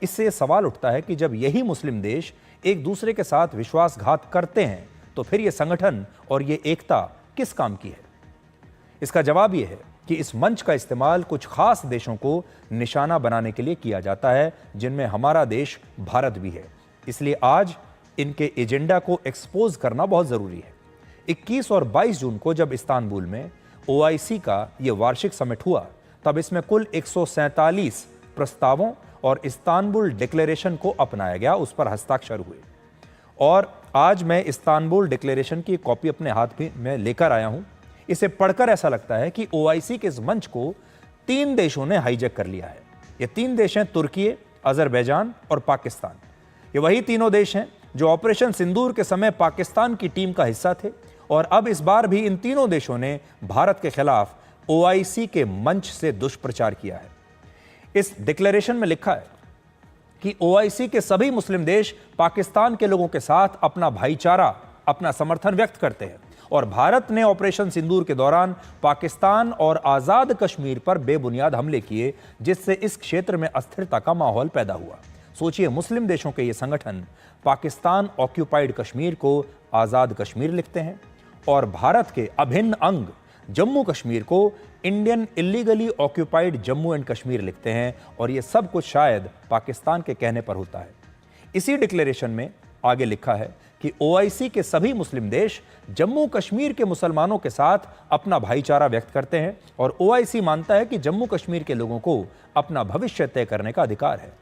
इससे सवाल उठता है कि जब यही मुस्लिम देश एक दूसरे के साथ विश्वासघात करते हैं तो फिर यह संगठन और यह एकता किस काम की है? इसका जवाब यह है कि इस मंच का इस्तेमाल कुछ खास देशों को निशाना बनाने के लिए किया जाता है, जिनमें हमारा देश भारत भी है। इसलिए आज इनके एजेंडा को एक्सपोज करना बहुत जरूरी है। 21 और 22 जून को जब इस्तांबुल में OIC का यह वार्षिक समिट हुआ तब इसमें कुल 147 प्रस्तावों और इस्तांबुल डिक्लेरेशन को अपनाया गया, उस पर हस्ताक्षर हुए। और आज मैं इस्तांबुल डिक्लेरेशन की कॉपी अपने हाथ में लेकर आया हूं। इसे पढ़कर ऐसा लगता है कि OIC के इस मंच को 3 देशों ने हाईजैक कर लिया है। ये 3 देश हैं तुर्की, अजरबैजान और पाकिस्तान। ये वही तीनों देश हैं जो ऑपरेशन सिंदूर के समय पाकिस्तान की टीम का हिस्सा थे और अब इस बार भी इन तीनों देशों ने भारत के खिलाफ OIC के मंच से दुष्प्रचार किया है। इस डिक्लेरेशन में लिखा है कि OIC के सभी मुस्लिम देश पाकिस्तान के लोगों के साथ अपना भाईचारा, अपना समर्थन व्यक्त करते हैं और भारत ने ऑपरेशन सिंदूर के दौरान पाकिस्तान और आजाद कश्मीर पर बेबुनियाद हमले किए, जिससे इस क्षेत्र में अस्थिरता का माहौल पैदा हुआ। सोचिए, मुस्लिम देशों के ये संगठन पाकिस्तान ऑक्यूपाइड कश्मीर को आजाद कश्मीर लिखते हैं और भारत के अभिन्न अंग जम्मू कश्मीर को Indian illegally occupied Jammu and Kashmir लिखते हैं और ये सब कुछ शायद पाकिस्तान के कहने पर होता है। इसी डिक्लेरेशन में आगे लिखा है कि OIC के सभी मुस्लिम देश जम्मू कश्मीर के मुसलमानों के साथ अपना भाईचारा व्यक्त करते हैं और OIC मानता है कि जम्मू कश्मीर के लोगों को अपना भविष्य तय करने का अधिकार है।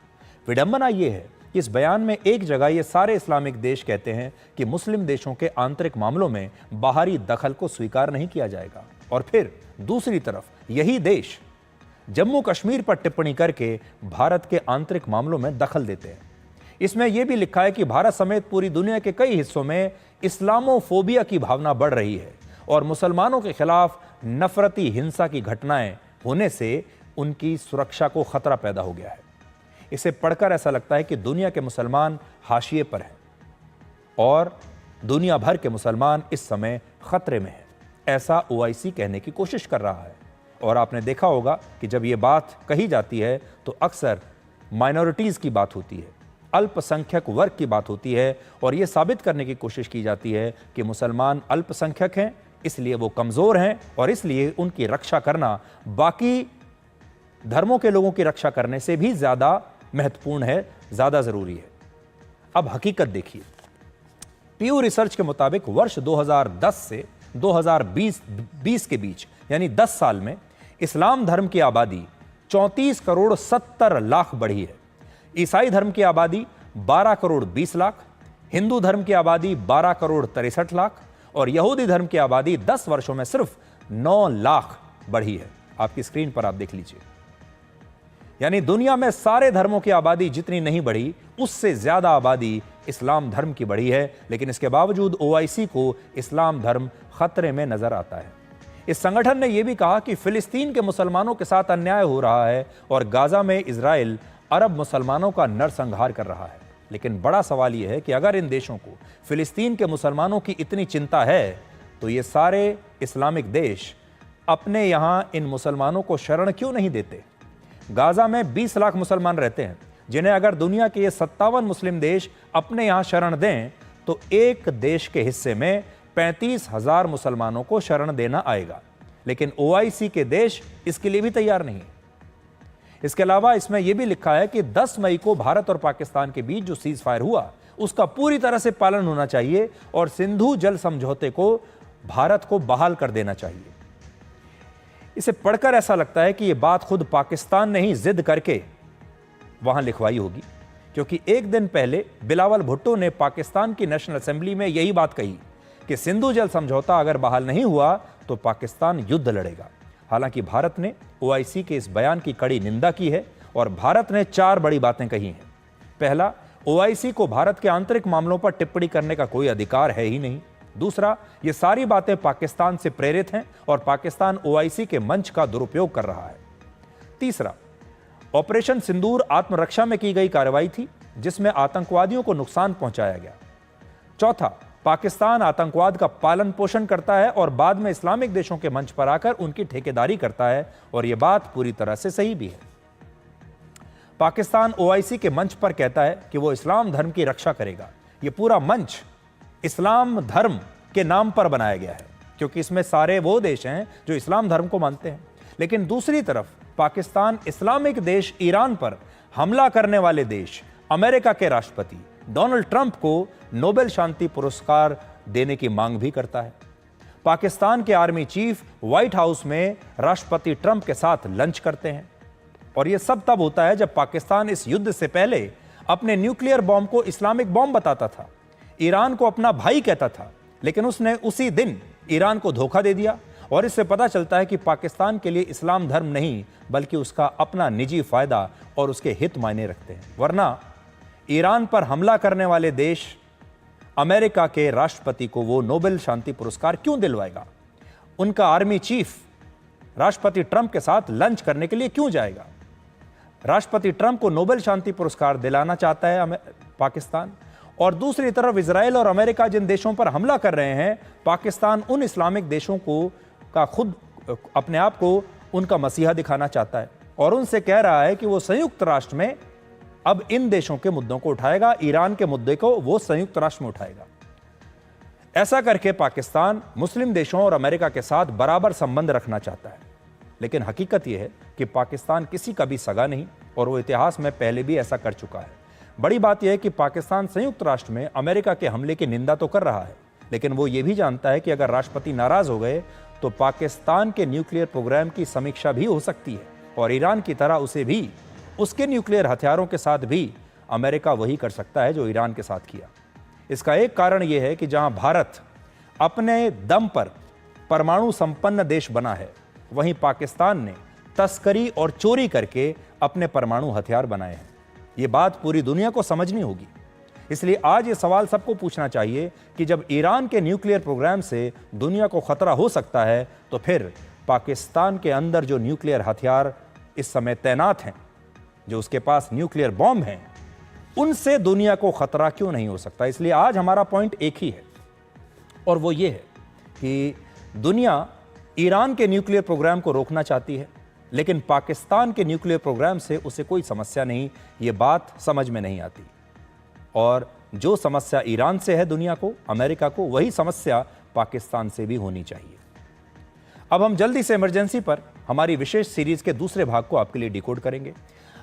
विडंबना यह है कि इस बयान में एक जगह ये सारे इस्लामिक देश कहते हैं कि मुस्लिम देशों के आंतरिक मामलों में बाहरी दखल को स्वीकार नहीं किया जाएगा और फिर दूसरी तरफ यही देश जम्मू कश्मीर पर टिप्पणी करके भारत के आंतरिक मामलों में दखल देते हैं। इसमें यह भी लिखा है कि भारत समेत पूरी दुनिया के कई हिस्सों में इस्लामोफोबिया की भावना बढ़ रही है और मुसलमानों के खिलाफ नफरती हिंसा की घटनाएं होने से उनकी सुरक्षा को खतरा पैदा हो गया है। इसे पढ़कर ऐसा लगता है कि दुनिया के मुसलमान हाशिए पर हैं और दुनिया भर के मुसलमान इस समय खतरे में हैं, ऐसा ओआईसी कहने की कोशिश कर रहा है। और आपने देखा होगा कि जब ये बात कही जाती है तो अक्सर माइनॉरिटीज़ की बात होती है, अल्पसंख्यक वर्ग की बात होती है, और ये साबित करने की कोशिश की जाती है कि मुसलमान अल्पसंख्यक हैं, इसलिए वो कमज़ोर हैं और इसलिए उनकी रक्षा करना बाकी धर्मों के लोगों की रक्षा करने से भी ज़्यादा महत्वपूर्ण है, ज़्यादा ज़रूरी है। अब हकीकत देखिए, पीयू रिसर्च के मुताबिक वर्ष 2010 से 2020 के बीच यानी 10 साल में इस्लाम धर्म की आबादी 34 करोड़ 70 लाख बढ़ी है। ईसाई धर्म की आबादी 12 करोड़ 20 लाख, हिंदू धर्म की आबादी 12 करोड़ 63 लाख और यहूदी धर्म की आबादी 10 वर्षों में सिर्फ 9 लाख बढ़ी है। आपकी स्क्रीन पर आप देख लीजिए, यानी दुनिया में सारे धर्मों की आबादी जितनी नहीं बढ़ी, उससे ज्यादा आबादी इस्लाम धर्म की बढ़ी है। लेकिन इसके बावजूद ओआईसी को इस्लाम धर्म खतरे में नजर आता है। इस संगठन ने यह भी कहा कि फिलिस्तीन के मुसलमानों के साथ अन्याय हो रहा है और गाजा में इजराइल अरब मुसलमानों का नरसंहार कर रहा है। लेकिन बड़ा सवाल यह है कि अगर इन देशों को फिलिस्तीन के मुसलमानों की इतनी चिंता है तो ये सारे इस्लामिक देश अपने यहां इन मुसलमानों को शरण क्यों नहीं देते? गाजा में 20 लाख मुसलमान रहते हैं, जिन्हें अगर दुनिया के ये 57 मुस्लिम देश अपने यहां शरण दें तो एक देश के हिस्से में 35,000 मुसलमानों को शरण देना आएगा। लेकिन ओआईसी के देश इसके लिए भी तैयार नहीं। इसके अलावा इसमें यह भी लिखा है कि 10 मई को भारत और पाकिस्तान के बीच जो सीज फायर हुआ उसका पूरी तरह से पालन होना चाहिए और सिंधु जल समझौते को भारत को बहाल कर देना चाहिए। इसे पढ़कर ऐसा लगता है कि यह बात खुद पाकिस्तान ने ही जिद करके वहां लिखवाई होगी, क्योंकि एक दिन पहले बिलावल भुट्टो ने पाकिस्तान की नेशनल असेंबली में यही बात कही कि सिंधु जल समझौता अगर बहाल नहीं हुआ तो पाकिस्तान युद्ध लड़ेगा। हालांकि भारत ने ओआईसी के इस बयान की कड़ी निंदा की है और भारत ने 4 बड़ी बातें कही हैं। पहला, ओआईसी को भारत के आंतरिक मामलों पर टिप्पणी करने का कोई अधिकार है ही नहीं। दूसरा, ये सारी बातें पाकिस्तान से प्रेरित हैं और पाकिस्तान ओआईसी के मंच का दुरुपयोग कर रहा है। तीसरा, ऑपरेशन सिंदूर आत्मरक्षा में की गई कार्रवाई थी जिसमें आतंकवादियों को नुकसान पहुंचाया गया। चौथा, पाकिस्तान आतंकवाद का पालन पोषण करता है और बाद में इस्लामिक देशों के मंच पर आकर उनकी ठेकेदारी करता है, और यह बात पूरी तरह से सही भी है। पाकिस्तान ओआईसी के मंच पर कहता है कि वो इस्लाम धर्म की रक्षा करेगा। यह पूरा मंच इस्लाम धर्म के नाम पर बनाया गया है, क्योंकि इसमें सारे वो देश हैं जो इस्लाम धर्म को मानते हैं। लेकिन दूसरी तरफ पाकिस्तान इस्लामिक देश ईरान पर हमला करने वाले देश अमेरिका के राष्ट्रपति डोनाल्ड ट्रंप को नोबेल शांति पुरस्कार देने की मांग भी करता है। पाकिस्तान के आर्मी चीफ व्हाइट हाउस में राष्ट्रपति ट्रंप के साथ लंच करते हैं, और यह सब तब होता है जब पाकिस्तान इस युद्ध से पहले अपने न्यूक्लियर बॉम्ब को इस्लामिक बॉम्ब बताता था, ईरान को अपना भाई कहता था, लेकिन उसने उसी दिन ईरान को धोखा दे दिया। और इससे पता चलता है कि पाकिस्तान के लिए इस्लाम धर्म नहीं बल्कि उसका अपना निजी फायदा और उसके हित मायने रखते हैं। वरना ईरान पर हमला करने वाले देश अमेरिका के राष्ट्रपति को वो नोबेल शांति पुरस्कार क्यों दिलवाएगा? उनका आर्मी चीफ राष्ट्रपति ट्रंप के साथ लंच करने के लिए क्यों जाएगा? राष्ट्रपति ट्रंप को नोबेल शांति पुरस्कार दिलाना चाहता है पाकिस्तान, और दूसरी तरफ इजराइल और अमेरिका जिन देशों पर हमला कर रहे हैं, पाकिस्तान उन इस्लामिक देशों को का खुद अपने आप को उनका मसीहा दिखाना चाहता है और उनसे कह रहा है कि वो संयुक्त राष्ट्र में अब इन देशों के मुद्दों को उठाएगा, ईरान के मुद्दे को वो संयुक्त राष्ट्र में उठाएगा। ऐसा करके पाकिस्तान मुस्लिम देशों और अमेरिका के साथ बराबर संबंध रखना चाहता है। लेकिन हकीकत यह है कि पाकिस्तान किसी का भी सगा नहीं और वो इतिहास में पहले भी ऐसा कर चुका है। बड़ी बात यह है कि पाकिस्तान संयुक्त राष्ट्र में अमेरिका के हमले की निंदा तो कर रहा है, लेकिन वो ये भी जानता है कि अगर राष्ट्रपति नाराज हो गए तो पाकिस्तान के न्यूक्लियर प्रोग्राम की समीक्षा भी हो सकती है और ईरान की तरह उसे भी उसके न्यूक्लियर हथियारों के साथ भी अमेरिका वही कर सकता है जो ईरान के साथ किया। इसका एक कारण यह है कि जहां भारत अपने दम पर परमाणु संपन्न देश बना है, वहीं पाकिस्तान ने तस्करी और चोरी करके अपने परमाणु हथियार बनाए हैं। ये बात पूरी दुनिया को समझनी होगी। इसलिए आज ये सवाल सबको पूछना चाहिए कि जब ईरान के न्यूक्लियर प्रोग्राम से दुनिया को खतरा हो सकता है, तो फिर पाकिस्तान के अंदर जो न्यूक्लियर हथियार इस समय तैनात हैं, जो उसके पास न्यूक्लियर बॉम्ब हैं, उनसे दुनिया को खतरा क्यों नहीं हो सकता? इसलिए आज हमारा पॉइंट एक ही है और वो ये है कि दुनिया ईरान के न्यूक्लियर प्रोग्राम को रोकना चाहती है, लेकिन पाकिस्तान के न्यूक्लियर प्रोग्राम से उसे कोई समस्या नहीं। ये बात समझ में नहीं आती। और जो समस्या ईरान से है दुनिया को, अमेरिका को, वही समस्या पाकिस्तान से भी होनी चाहिए। अब हम जल्दी से इमरजेंसी पर हमारी विशेष सीरीज के दूसरे भाग को आपके लिए डिकोड करेंगे।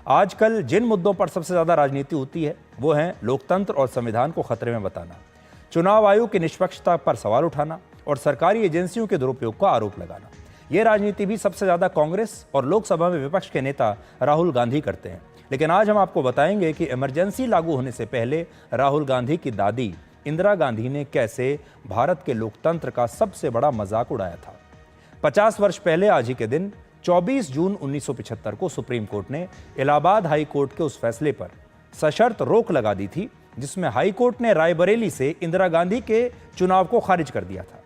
आजकल जिन मुद्दों पर सबसे ज्यादा राजनीति होती है वो है लोकतंत्र और संविधान को खतरे में बताना, चुनाव आयोग की निष्पक्षता पर सवाल उठाना और सरकारी एजेंसियों के दुरुपयोग का आरोप लगाना। यह राजनीति भी सबसे ज्यादा कांग्रेस और लोकसभा में विपक्ष के नेता राहुल गांधी करते हैं। लेकिन आज हम आपको बताएंगे कि इमरजेंसी लागू होने से पहले राहुल गांधी की दादी इंदिरा गांधी ने कैसे भारत के लोकतंत्र का सबसे बड़ा मजाक उड़ाया था। 50 वर्ष पहले आज ही के दिन 24 जून 1975 को सुप्रीम कोर्ट ने इलाहाबाद हाई कोर्ट के उस फैसले पर सशर्त रोक लगा दी थी जिसमें हाई कोर्ट ने रायबरेली से इंदिरा गांधी के चुनाव को खारिज कर दिया था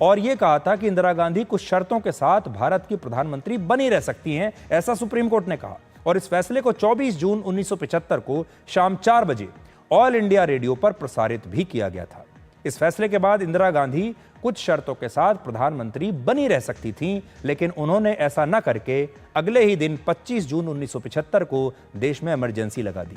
और यह कहा था कि इंदिरा गांधी कुछ शर्तों के साथ भारत की प्रधानमंत्री बनी रह सकती हैं, ऐसा सुप्रीम कोर्ट ने कहा। और इस फैसले को 24 जून 1975 को शाम 4 बजे ऑल इंडिया रेडियो पर प्रसारित भी किया गया था। इस फैसले के बाद इंदिरा गांधी कुछ शर्तों के साथ प्रधानमंत्री बनी रह सकती थीं, लेकिन उन्होंने ऐसा न करके अगले ही दिन 25 जून 1975 को देश में इमरजेंसी लगा दी।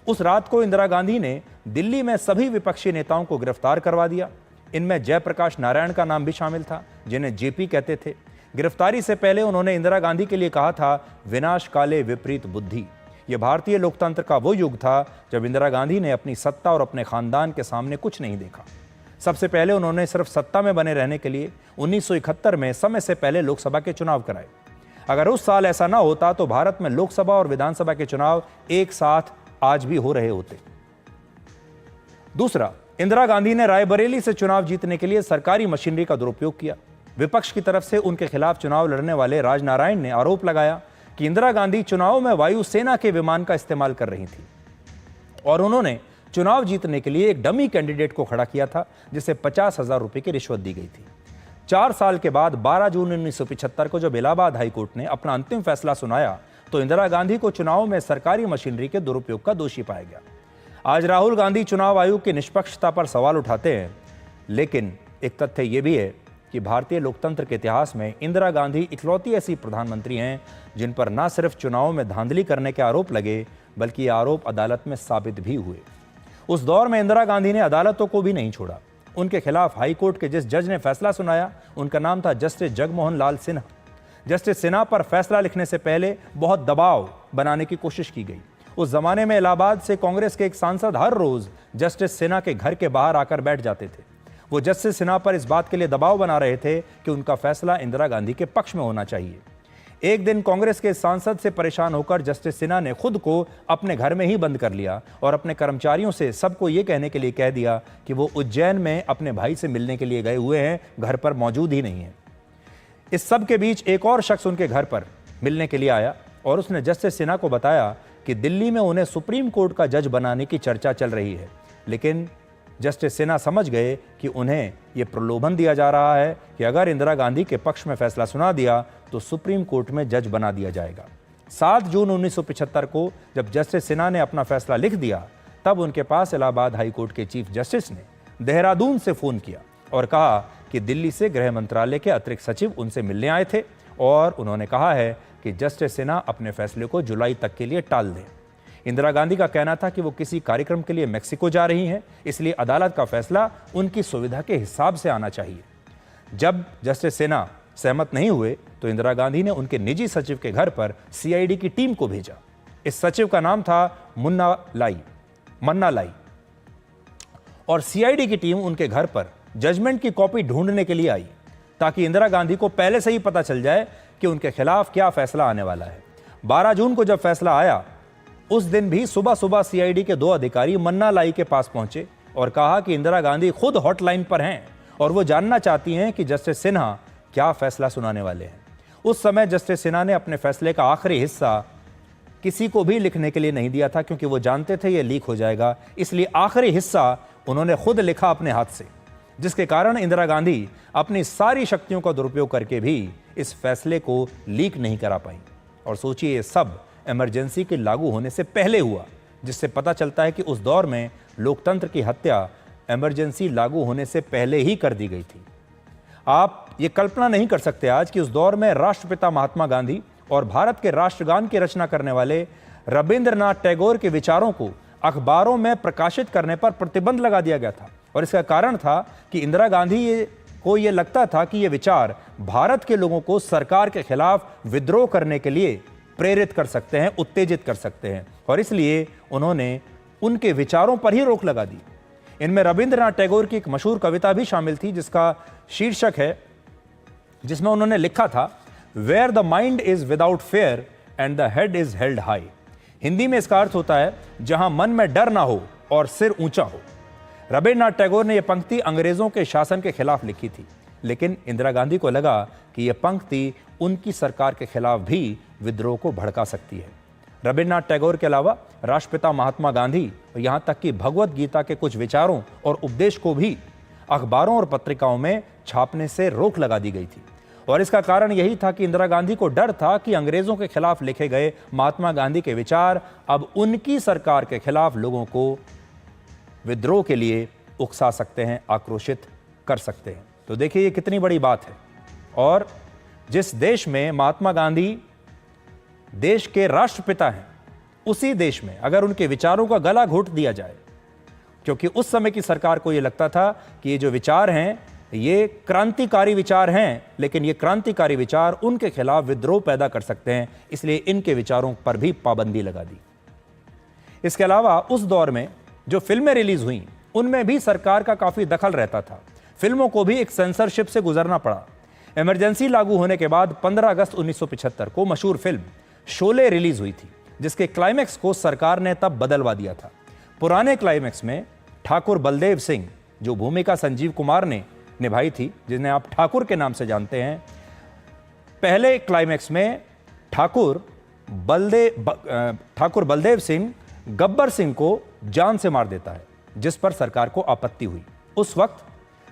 उस रात को इंदिरा गांधी ने दिल्ली में सभी विपक्षी नेताओं को गिरफ्तार करवा दिया। इनमें जयप्रकाश नारायण का नाम भी शामिल था, जिन्हें जेपी कहते थे। गिरफ्तारी से पहले उन्होंने इंदिरा गांधी के लिए कहा था, विनाश काले विपरीत बुद्धि। यह भारतीय लोकतंत्र का वो युग था जब इंदिरा गांधी ने अपनी सत्ता और अपने खानदान के सामने कुछ नहीं देखा। सबसे पहले उन्होंने सिर्फ सत्ता में बने रहने के लिए 1971 में समय से पहले लोकसभा के चुनाव कराए। अगर उस साल ऐसा ना होता तो भारत में लोकसभा और विधानसभा के चुनाव एक साथ आज भी हो रहे होते। दूसरा, इंदिरा गांधी ने रायबरेली से चुनाव जीतने के लिए सरकारी मशीनरी का दुरुपयोग किया। विपक्ष की तरफ से उनके खिलाफ चुनाव लड़ने वाले राजनारायण ने आरोप लगाया कि इंदिरा गांधी चुनाव में वायुसेना के विमान का इस्तेमाल कर रही थी और उन्होंने चुनाव जीतने के लिए एक डमी कैंडिडेट को खड़ा किया था जिसे 50,000 रुपए की रिश्वत दी गई थी। 4 साल के बाद 12 जून 1975 को जब इलाहाबाद हाईकोर्ट ने अपना अंतिम फैसला सुनाया तो इंदिरा गांधी को चुनाव में सरकारी मशीनरी के दुरुपयोग का दोषी पाया गया। आज राहुल गांधी चुनाव आयोग की निष्पक्षता पर सवाल उठाते हैं, लेकिन एक तथ्य यह भी है कि भारतीय लोकतंत्र के इतिहास में इंदिरा गांधी इकलौती ऐसी प्रधानमंत्री हैं जिन पर न सिर्फ चुनाव में धांधली करने के आरोप लगे बल्कि ये आरोप अदालत में साबित भी हुए। उस दौर में इंदिरा गांधी ने अदालतों को भी नहीं छोड़ा। उनके खिलाफ हाईकोर्ट के जिस जज ने फैसला सुनाया उनका नाम था जस्टिस जगमोहन लाल सिन्हा। जस्टिस सिन्हा पर फैसला लिखने से पहले बहुत दबाव बनाने की कोशिश की गई। उस जमाने में इलाहाबाद से कांग्रेस के एक सांसद हर रोज जस्टिस सिन्हा के घर के बाहर आकर बैठ जाते थे। वो जस्टिस सिन्हा पर इस बात के लिए दबाव बना रहे थे कि उनका फैसला इंदिरा गांधी के पक्ष में होना चाहिए। एक दिन कांग्रेस के सांसद से परेशान होकर जस्टिस सिन्हा ने खुद को अपने घर में ही बंद कर लिया और अपने कर्मचारियों से सबको ये कहने के लिए कह दिया कि वो उज्जैन में अपने भाई से मिलने के लिए गए हुए हैं, घर पर मौजूद ही नहीं है। इस सब के बीच एक और शख्स उनके घर पर मिलने के लिए आया और उसने जस्टिस सिन्हा को बताया कि दिल्ली में उन्हें सुप्रीम कोर्ट का जज बनाने की चर्चा चल रही है। लेकिन जस्टिस सिन्हा समझ गए कि उन्हें यह प्रलोभन दिया जा रहा है कि अगर इंदिरा गांधी के पक्ष में फैसला सुना दिया तो सुप्रीम कोर्ट में जज बना दिया जाएगा। 7 जून 1975 को जब जस्टिस सिन्हा ने अपना फैसला लिख दिया तब उनके पास इलाहाबाद हाईकोर्ट के चीफ जस्टिस ने देहरादून से फोन किया और कहा कि दिल्ली से गृह मंत्रालय के अतिरिक्त सचिव उनसे मिलने आए थे और उन्होंने कहा है कि जस्टिस सिन्हा अपने फैसले को जुलाई तक के लिए टाल दें। इंदिरा गांधी का कहना था कि वो किसी कार्यक्रम के लिए मेक्सिको जा रही हैं, इसलिए अदालत का फैसला उनकी सुविधा के हिसाब से आना चाहिए। जब जस्टिस सिन्हा सहमत नहीं हुए तो इंदिरा गांधी ने उनके निजी सचिव के घर पर सीआईडी की टीम को भेजा। इस सचिव का नाम था मन्ना लाई और सीआईडी की टीम उनके घर पर जजमेंट की कॉपी ढूंढने के लिए आई ताकि इंदिरा गांधी को पहले से ही पता चल जाए कि उनके खिलाफ क्या फैसला आने वाला है। 12 जून को जब फैसला आया उस दिन भी सुबह सुबह सीआईडी के 2 अधिकारी मन्ना लाई के पास पहुंचे और कहा कि इंदिरा गांधी खुद हॉटलाइन पर हैं और वो जानना चाहती हैं कि जस्टिस सिन्हा क्या फैसला सुनाने वाले हैं। उस समय जस्टिस सिन्हा ने अपने फैसले का आखिरी हिस्सा किसी को भी लिखने के लिए नहीं दिया था क्योंकि वो जानते थे ये लीक हो जाएगा, इसलिए आखिरी हिस्सा उन्होंने खुद लिखा अपने हाथ से, जिसके कारण इंदिरा गांधी अपनी सारी शक्तियों का दुरुपयोग करके भी इस फैसले को लीक नहीं करा पाई। और सोचिए ये सब इमरजेंसी के लागू होने से पहले हुआ, जिससे पता चलता है कि उस दौर में लोकतंत्र की हत्या इमरजेंसी लागू होने से पहले ही कर दी गई थी। आप ये कल्पना नहीं कर सकते आज कि उस दौर में राष्ट्रपिता महात्मा गांधी और भारत के राष्ट्रगान की रचना करने वाले रविंद्रनाथ टैगोर के विचारों को अखबारों में प्रकाशित करने पर प्रतिबंध लगा दिया गया था। और इसका कारण था कि इंदिरा गांधी को ये लगता था कि ये विचार भारत के लोगों को सरकार के खिलाफ विद्रोह करने के लिए प्रेरित कर सकते हैं, उत्तेजित कर सकते हैं, और इसलिए उन्होंने उनके विचारों पर ही रोक लगा दी। इनमें रविंद्रनाथ टैगोर की एक मशहूर कविता भी शामिल थी जिसका शीर्षक है, जिसमें उन्होंने लिखा था, where the mind is without fear and the head is held high. Hindi में इसका अर्थ होता है, जहां मन में डर ना हो और सिर ऊंचा हो। रविंद्रनाथ टैगोर ने यह पंक्ति अंग्रेजों के शासन के खिलाफ लिखी थी, लेकिन इंदिरा गांधी को लगा कि यह पंक्ति उनकी सरकार के खिलाफ भी विद्रोह को भड़का सकती है। रविंद्रनाथ टैगोर के अलावा राष्ट्रपिता महात्मा गांधी और यहां तक कि भगवत गीता के कुछ विचारों और उपदेश को भी अखबारों और पत्रिकाओं में छापने से रोक लगा दी गई थी। और इसका कारण यही था कि इंदिरा गांधी को डर था कि अंग्रेजों के खिलाफ लिखे गए महात्मा गांधी के विचार अब उनकी सरकार के खिलाफ लोगों को विद्रोह के लिए उकसा सकते हैं, आक्रोशित कर सकते हैं। तो देखिए ये कितनी बड़ी बात है। और जिस देश में महात्मा गांधी देश के राष्ट्रपिता हैं, उसी देश में अगर उनके विचारों का गला घोट दिया जाए, क्योंकि उस समय की सरकार को यह लगता था कि ये जो विचार हैं ये क्रांतिकारी विचार हैं, लेकिन ये क्रांतिकारी विचार उनके खिलाफ विद्रोह पैदा कर सकते हैं, इसलिए इनके विचारों पर भी पाबंदी लगा दी। इसके अलावा उस दौर में जो फिल्में रिलीज हुई उनमें भी सरकार का काफी दखल रहता था। फिल्मों को भी एक सेंसरशिप से गुजरना पड़ा। इमरजेंसी लागू होने के बाद 15 अगस्त 1975 को मशहूर फिल्म शोले रिलीज हुई थी, जिसके क्लाइमैक्स को सरकार ने तब बदलवा दिया था। पुराने क्लाइमैक्स में ठाकुर बलदेव सिंह, जो भूमिका संजीव कुमार ने निभाई थी, जिन्हें आप ठाकुर के नाम से जानते हैं, पहले क्लाइमैक्स में ठाकुर बलदेव सिंह गब्बर सिंह को जान से मार देता है, जिस पर सरकार को आपत्ति हुई। उस वक्त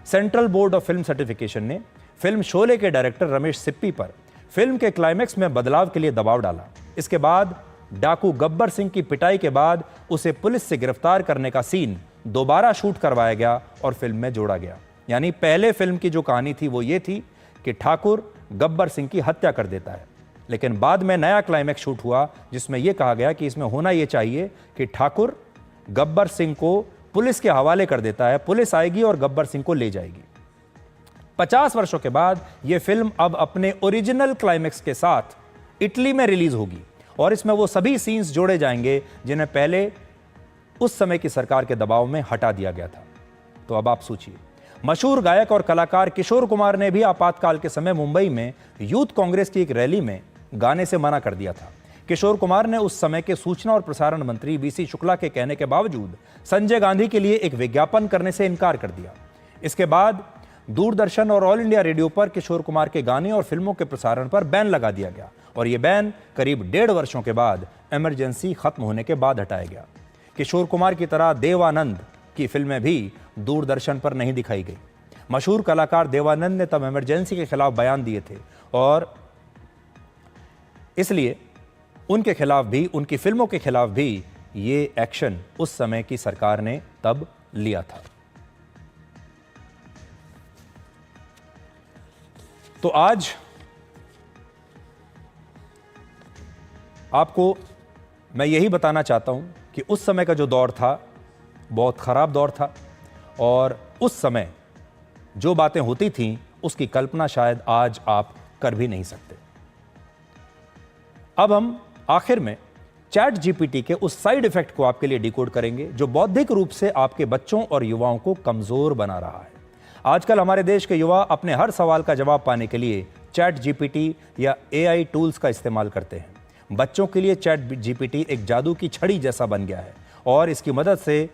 central board of film certification ने फिल्म शोले के डायरेक्टर रमेश सिप्पी पर फिल्म के क्लाइमैक्स में बदलाव के लिए दबाव डाला। इसके बाद डाकू गब्बर सिंह की पिटाई के बाद उसे पुलिस से गिरफ्तार करने का सीन दोबारा शूट करवाया गया और फिल्म में जोड़ा गया। यानी पहले फिल्म की जो कहानी थी वो ये थी कि ठाकुर गब्बर सिंह की हत्या कर देता है, लेकिन बाद में नया क्लाइमैक्स शूट हुआ जिसमें यह कहा गया कि इसमें होना यह चाहिए कि ठाकुर गब्बर सिंह को पुलिस के हवाले कर देता है, पुलिस आएगी और गब्बर सिंह को ले जाएगी। 50 वर्षों के बाद यह फिल्म अब अपने ओरिजिनल क्लाइमैक्स के साथ इटली में रिलीज होगी और इसमें वो सभी सीन्स जोड़े जाएंगे जिन्हें पहले उस समय की सरकार के दबाव में हटा दिया गया था। तो अब आप सोचिए, मशहूर गायक और कलाकार किशोर कुमार ने भी आपातकाल के समय मुंबई में यूथ कांग्रेस की एक रैली में गाने से मना कर दिया था। किशोर कुमार ने उस समय के सूचना और प्रसारण मंत्री वीसी शुक्ला के कहने के बावजूद संजय गांधी के लिए एक विज्ञापन करने से इनकार कर दिया। इसके बाद दूरदर्शन और ऑल इंडिया रेडियो पर किशोर कुमार के गाने और फिल्मों के प्रसारण पर बैन लगा दिया गया और यह बैन करीब 1.5 वर्षों के बाद इमरजेंसी खत्म होने के बाद हटाया गया। किशोर कुमार की तरह देवानंद की फिल्में भी दूरदर्शन पर नहीं दिखाई गई। मशहूर कलाकार देवानंद ने तब इमरजेंसी के खिलाफ बयान दिए थे और इसलिए उनके खिलाफ भी, उनकी फिल्मों के खिलाफ भी ये एक्शन उस समय की सरकार ने तब लिया था। तो आज आपको मैं यही बताना चाहता हूं कि उस समय का जो दौर था बहुत खराब दौर था और उस समय जो बातें होती थीं उसकी कल्पना शायद आज आप कर भी नहीं सकते। अब हम आखिर में चैट जीपीटी के उस साइड इफेक्ट को आपके लिए डिकोड करेंगे जो बौद्धिक रूप से आपके बच्चों और युवाओं को कमजोर बना रहा है। आजकल हमारे देश के युवा अपने हर सवाल का जवाब पाने के लिए चैट जीपीटी या एआई टूल्स का इस्तेमाल करते हैं। बच्चों के लिए चैट जीपीटी एक जादू की छड़ी जैसा बन गया है और इसकी मदद से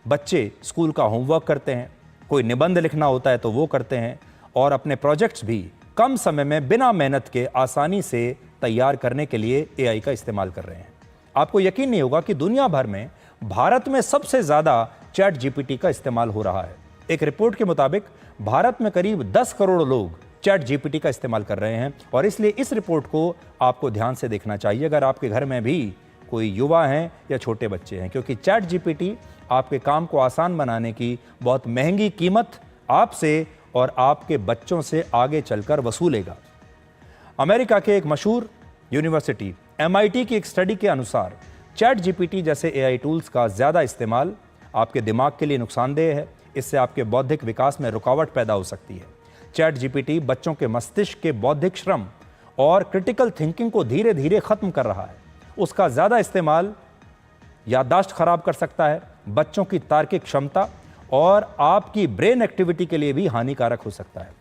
बच्चे स्कूल का होमवर्क करते हैं, कोई निबंध लिखना होता है तो वो करते हैं और अपने प्रोजेक्ट्स भी कम समय में बिना मेहनत के आसानी से तैयार करने के लिए एआई का इस्तेमाल कर रहे हैं। आपको यकीन नहीं होगा कि दुनिया भर में भारत में सबसे ज्यादा चैट जीपीटी का इस्तेमाल हो रहा है। एक रिपोर्ट के मुताबिक भारत में करीब 10 करोड़ लोग चैट जीपीटी का इस्तेमाल कर रहे हैं और इसलिए इस रिपोर्ट को आपको ध्यान से देखना चाहिए अगर आपके घर में भी कोई युवा हैं या छोटे बच्चे हैं, क्योंकि चैट जीपीटी आपके काम को आसान बनाने की बहुत महंगी कीमत आपसे और आपके बच्चों से आगे चलकर वसूलेगा। अमेरिका के एक मशहूर यूनिवर्सिटी MIT की एक स्टडी के अनुसार चैट GPT जैसे AI टूल्स का ज़्यादा इस्तेमाल आपके दिमाग के लिए नुकसानदेह है। इससे आपके बौद्धिक विकास में रुकावट पैदा हो सकती है। चैट GPT बच्चों के मस्तिष्क के बौद्धिक श्रम और क्रिटिकल थिंकिंग को धीरे धीरे खत्म कर रहा है। उसका ज़्यादा इस्तेमाल याददाश्त खराब कर सकता है, बच्चों की तार्किक क्षमता और आपकी ब्रेन एक्टिविटी के लिए भी हानिकारक हो सकता है।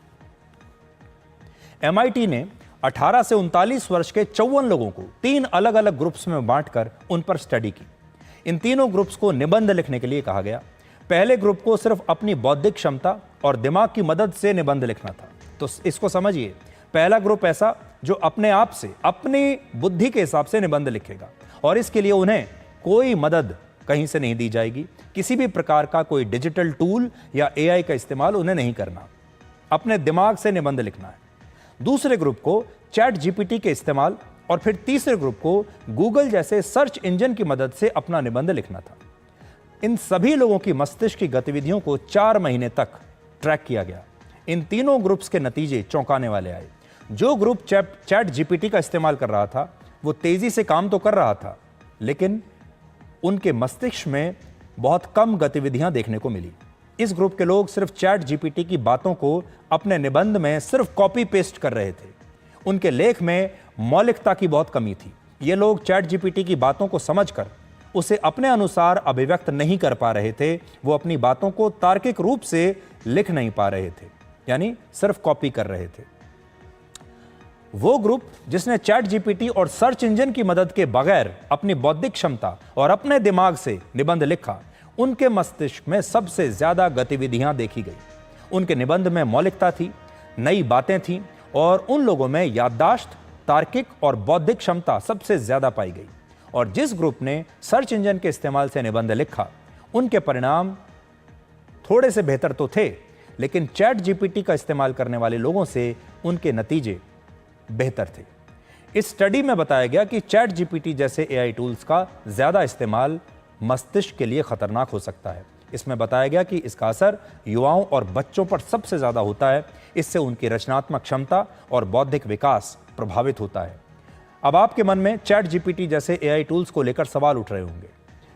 MIT ने 18 से 39 वर्ष के 54 लोगों को 3 अलग अलग ग्रुप्स में बांटकर उन पर स्टडी की। इन तीनों ग्रुप्स को निबंध लिखने के लिए कहा गया। पहले ग्रुप को सिर्फ अपनी बौद्धिक क्षमता और दिमाग की मदद से निबंध लिखना था। तो इसको समझिए, पहला ग्रुप ऐसा जो अपने आप से, अपनी बुद्धि के हिसाब से निबंध लिखेगा और इसके लिए उन्हें कोई मदद कहीं से नहीं दी जाएगी। किसी भी प्रकार का कोई डिजिटल टूल या AI का इस्तेमाल उन्हें नहीं करना, अपने दिमाग से निबंध लिखना है। दूसरे ग्रुप को चैट GPT के इस्तेमाल और फिर तीसरे ग्रुप को गूगल जैसे सर्च इंजन की मदद से अपना निबंध लिखना था। इन सभी लोगों की मस्तिष्क की गतिविधियों को 4 महीने तक ट्रैक किया गया। इन तीनों ग्रुप्स के नतीजे चौंकाने वाले आए। जो ग्रुप चैट GPT का इस्तेमाल कर रहा था वो तेजी से काम तो कर रहा था, लेकिन उनके मस्तिष्क में बहुत कम गतिविधियां देखने को मिली। इस ग्रुप के लोग सिर्फ चैट GPT की बातों को अपने निबंध में सिर्फ कॉपी पेस्ट कर रहे थे। उनके लेख में मौलिकता की बहुत कमी थी। ये लोग चैट GPT की बातों को समझकर उसे अपने अनुसार अभिव्यक्त नहीं कर पा रहे थे। वो अपनी बातों को तार्किक रूप से लिख नहीं पा रहे थे, यानी सिर्फ कॉपी कर रहे थे। वो ग्रुप जिसने चैट GPT और सर्च इंजन की मदद के बगैर अपनी बौद्धिक क्षमता और अपने दिमाग से निबंध लिखा, उनके मस्तिष्क में सबसे ज्यादा गतिविधियां देखी गई। उनके निबंध में मौलिकता थी, नई बातें थीं और उन लोगों में याददाश्त, तार्किक और बौद्धिक क्षमता सबसे ज्यादा पाई गई। और जिस ग्रुप ने सर्च इंजन के इस्तेमाल से निबंध लिखा, उनके परिणाम थोड़े से बेहतर तो थे, लेकिन चैट GPT का इस्तेमाल करने वाले लोगों से उनके नतीजे बेहतर थे। इस स्टडी में बताया गया कि चैट GPT जैसे AI टूल्स का ज्यादा इस्तेमाल मस्तिष्क के लिए खतरनाक हो सकता है। इसमें बताया गया कि इसका असर युवाओं और बच्चों पर सबसे ज्यादा होता है। इससे उनकी रचनात्मक क्षमता और बौद्धिक विकास प्रभावित होता है। अब आपके मन में चैट GPT जैसे AI टूल्स को लेकर सवाल उठ रहे होंगे।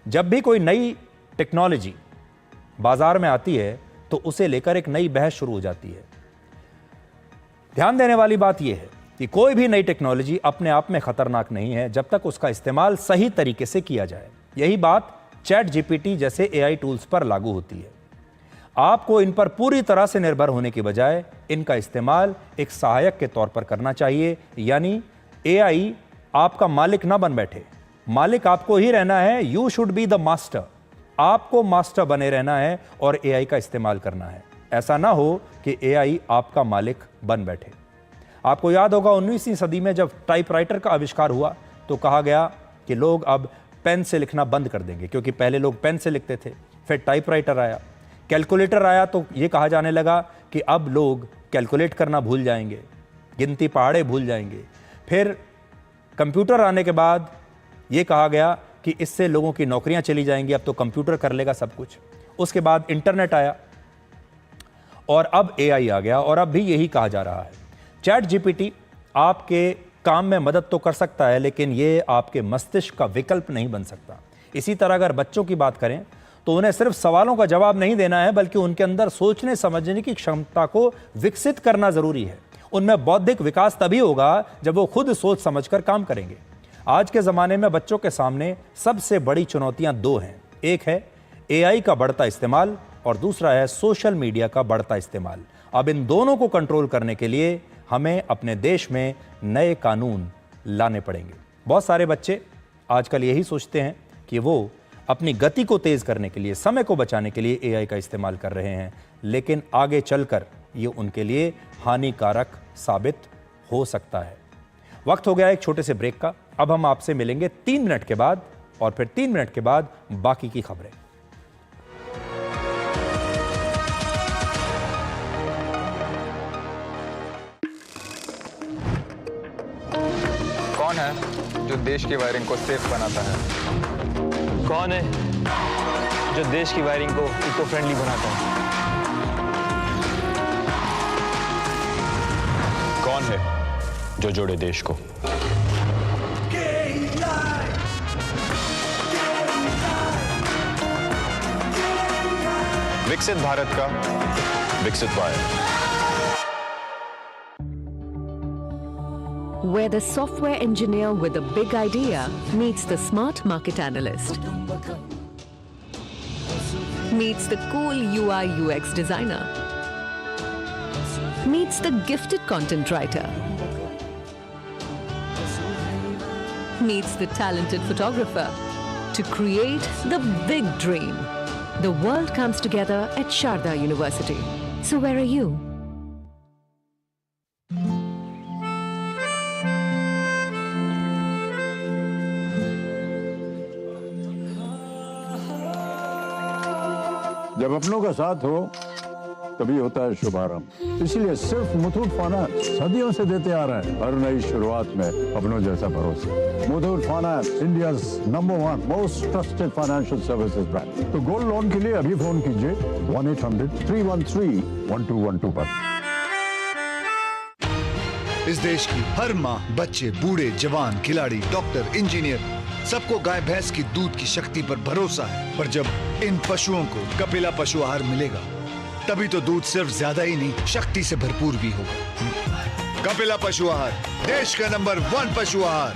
जब भी कोई नई टेक्नोलॉजी बाजार में आती है तो उसे लेकर एक नई बहस शुरू हो जाती है। ध्यान देने वाली बात यह है कि कोई भी नई टेक्नोलॉजी अपने आप में खतरनाक नहीं है जब तक उसका इस्तेमाल सही तरीके से किया जाए। यही बात चैट GPT जैसे AI टूल्स पर लागू होती है। आपको इन पर पूरी तरह से निर्भर होने की बजाय इनका इस्तेमाल एक सहायक के तौर पर करना चाहिए, यानी AI आपका मालिक ना बन बैठे। मालिक आपको ही रहना है। You should be the master. आपको मास्टर बने रहना है और AI का इस्तेमाल करना है। ऐसा ना हो कि AI आपका मालिक बन बैठे। आपको याद होगा 19वीं सदी में जब टाइपराइटर का आविष्कार हुआ तो कहा गया कि लोग अब पेन से लिखना बंद कर देंगे, क्योंकि पहले लोग पेन से लिखते थे। फिर टाइपराइटर आया, कैलकुलेटर आया तो ये कहा जाने लगा कि अब लोग कैलकुलेट करना भूल जाएंगे, गिनती पहाड़े भूल जाएंगे। फिर कंप्यूटर आने के बाद ये कहा गया कि इससे लोगों की नौकरियां चली जाएंगी, अब तो कंप्यूटर कर लेगा सब कुछ। उसके बाद इंटरनेट आया और अब AI आ गया और अब भी यही कहा जा रहा है। चैट GPT आपके काम में मदद तो कर सकता है, लेकिन ये आपके मस्तिष्क का विकल्प नहीं बन सकता। इसी तरह अगर बच्चों की बात करें तो उन्हें सिर्फ सवालों का जवाब नहीं देना है, बल्कि उनके अंदर सोचने समझने की क्षमता को विकसित करना जरूरी है। उनमें बौद्धिक विकास तभी होगा जब वो खुद सोच समझकर काम करेंगे। आज के ज़माने में बच्चों के सामने सबसे बड़ी चुनौतियां 2 हैं। एक है AI का बढ़ता इस्तेमाल और दूसरा है सोशल मीडिया का बढ़ता इस्तेमाल। अब इन दोनों को कंट्रोल करने के लिए हमें अपने देश में नए कानून लाने पड़ेंगे। बहुत सारे बच्चे आजकल यही सोचते हैं कि वो अपनी गति को तेज करने के लिए, समय को बचाने के लिए AI का इस्तेमाल कर रहे हैं, लेकिन आगे चलकर ये उनके लिए हानिकारक साबित हो सकता है। वक्त हो गया एक छोटे से ब्रेक का। अब हम आपसे मिलेंगे 3 मिनट के बाद और फिर 3 मिनट के बाद बाकी की खबरें। कौन है जो देश की वायरिंग को सेफ बनाता है? कौन है जो देश की वायरिंग को इको फ्रेंडली बनाता है। कौन है जो जोड़े देश को? विकसित भारत का विकसित wire. Where the software engineer with a big idea meets the smart market analyst, meets the cool UI UX designer, meets the gifted content writer, meets the talented photographer to create the big dream. The world comes together at Sharda University. So where are you? जब अपनों का साथ हो तभी होता है शुभारंभ। इसलिए सिर्फ मुथूट फाइनेंस सदियों से देते आ रहा है हर नई शुरुआत में अपनों जैसा भरोसा। Muthoot finance, India's number 1 most trusted financial services brand. तो गोल्ड लोन के लिए अभी फोन कीजिए 1-800-313-1212 पर। इस देश की हर माँ, बच्चे, बूढ़े, जवान, खिलाड़ी, डॉक्टर, इंजीनियर, सबको गाय भैंस की दूध की शक्ति पर भरोसा है। पर जब इन पशुओं को कपिला पशु आहार मिलेगा, तभी तो दूध सिर्फ ज्यादा ही नहीं, शक्ति से भरपूर भी होगा। कपिला पशु आहार, देश का नंबर 1 पशु आहार।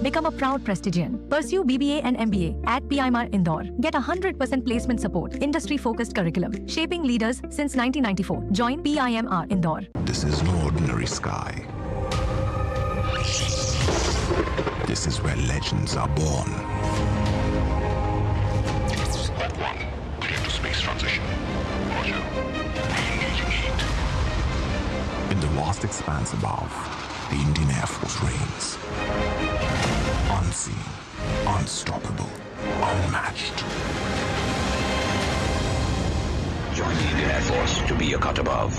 Become a proud Prestigian. Pursue BBA and MBA at PIMR Indore. Get 100% placement support. Industry-focused curriculum. Shaping leaders since 1994. Join PIMR Indore. This is no ordinary sky. This is where legends are born. Squad 1, clear to space transition. Roger. Re-engaging heat. In the vast expanse above, the Indian Air Force reigns. Unseen, unstoppable, unmatched. Join the Indian Air Force to be a cut above.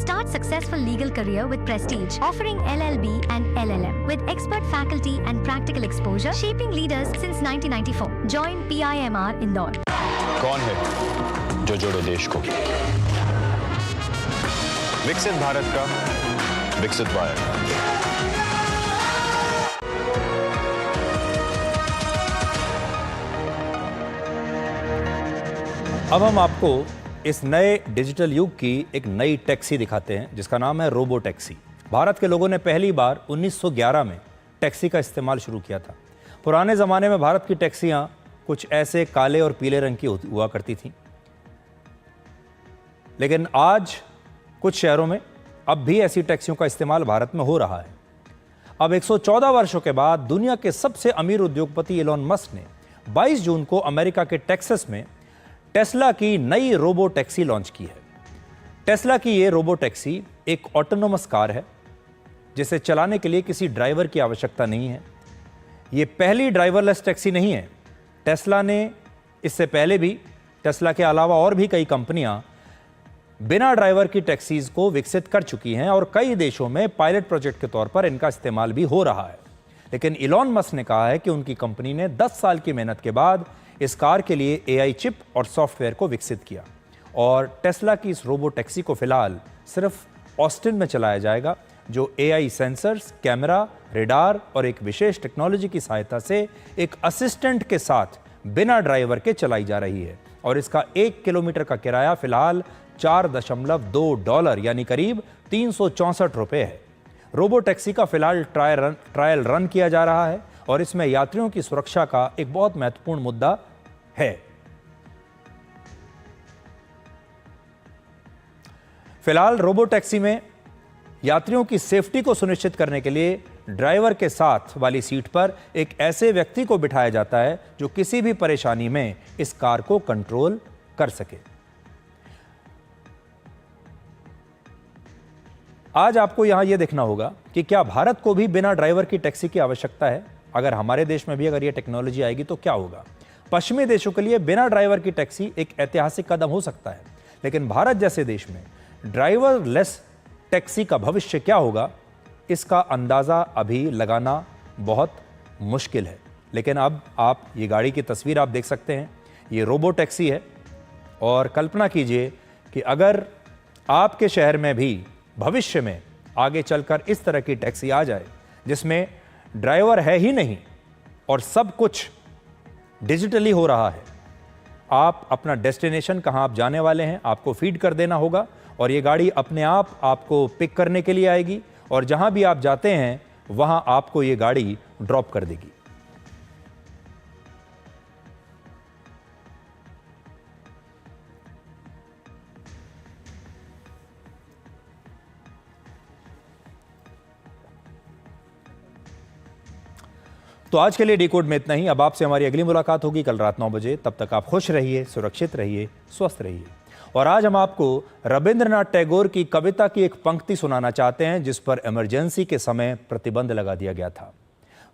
Start successful legal career with Prestige, offering LLB and LLM with expert faculty and practical exposure, shaping leaders since 1994. Join PIMR Indore. कौन है जो जोड़े देश को? विकसित भारत का विकसित wire. अब हम आपको इस नए डिजिटल युग की एक नई टैक्सी दिखाते हैं जिसका नाम है रोबो टैक्सी। भारत के लोगों ने पहली बार 1911 में टैक्सी का इस्तेमाल शुरू किया था। पुराने ज़माने में भारत की टैक्सियां कुछ ऐसे काले और पीले रंग की हुआ करती थीं, लेकिन आज कुछ शहरों में अब भी ऐसी टैक्सियों का इस्तेमाल भारत में हो रहा है। अब 114 वर्षों के बाद दुनिया के सबसे अमीर उद्योगपति एलोन मस्क ने 22 जून को अमेरिका के टेक्सास में टेस्ला की नई रोबो टैक्सी लॉन्च की है। टेस्ला की ये रोबो टैक्सी एक ऑटोनोमस कार है जिसे चलाने के लिए किसी ड्राइवर की आवश्यकता नहीं है। ये पहली ड्राइवरलेस टैक्सी नहीं है। टेस्ला ने इससे पहले भी, टेस्ला के अलावा और भी कई कंपनियां बिना ड्राइवर की टैक्सीज को विकसित कर चुकी हैं और कई देशों में पायलट प्रोजेक्ट के तौर पर इनका इस्तेमाल भी हो रहा है। लेकिन इलॉन मस्क ने कहा है कि उनकी कंपनी ने 10 साल की मेहनत के बाद इस कार के लिए AI चिप और सॉफ्टवेयर को विकसित किया और टेस्ला की इस रोबो टैक्सी को फिलहाल सिर्फ ऑस्टिन में चलाया जाएगा, जो AI सेंसर्स, कैमरा, रेडार और एक विशेष टेक्नोलॉजी की सहायता से एक असिस्टेंट के साथ बिना ड्राइवर के चलाई जा रही है। और इसका 1 किलोमीटर का किराया फिलहाल $4.2 यानी करीब 364 रुपये है। रोबो टैक्सी का फिलहाल ट्रायल रन किया जा रहा है और इसमें यात्रियों की सुरक्षा का एक बहुत महत्वपूर्ण मुद्दा है। फिलहाल रोबो टैक्सी में यात्रियों की सेफ्टी को सुनिश्चित करने के लिए ड्राइवर के साथ वाली सीट पर एक ऐसे व्यक्ति को बिठाया जाता है जो किसी भी परेशानी में इस कार को कंट्रोल कर सके। आज आपको यहां यह देखना होगा कि क्या भारत को भी बिना ड्राइवर की टैक्सी की आवश्यकता है। अगर हमारे देश में भी अगर यह टेक्नोलॉजी आएगी तो क्या होगा। पश्चिमी देशों के लिए बिना ड्राइवर की टैक्सी एक ऐतिहासिक कदम हो सकता है, लेकिन भारत जैसे देश में ड्राइवरलेस टैक्सी का भविष्य क्या होगा, इसका अंदाजा अभी लगाना बहुत मुश्किल है। लेकिन अब आप ये गाड़ी की तस्वीर आप देख सकते हैं, ये रोबो टैक्सी है। और कल्पना कीजिए कि अगर आपके शहर में भी भविष्य में आगे चलकर इस तरह की टैक्सी आ जाए जिसमें ड्राइवर है ही नहीं और सब कुछ डिजिटली हो रहा है, आप अपना डेस्टिनेशन कहां आप जाने वाले हैं आपको फीड कर देना होगा और ये गाड़ी अपने आप आपको पिक करने के लिए आएगी और जहां भी आप जाते हैं वहां आपको ये गाड़ी ड्रॉप कर देगी। तो आज के लिए डिकोड में इतना ही। अब आपसे हमारी अगली मुलाकात होगी कल रात 9 बजे। तब तक आप खुश रहिए, सुरक्षित रहिए, स्वस्थ रहिए। और आज हम आपको रविंद्रनाथ टैगोर की कविता की एक पंक्ति सुनाना चाहते हैं जिस पर इमरजेंसी के समय प्रतिबंध लगा दिया गया था।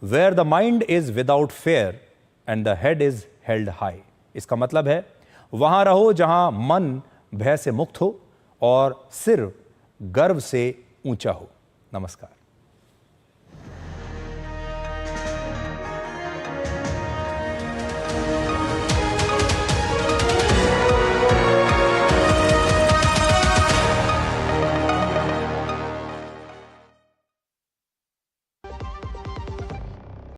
Where the mind is without fear and the head is held high. इसका मतलब है वहां रहो जहां मन भय से मुक्त हो और सिर गर्व से ऊंचा हो। नमस्कार।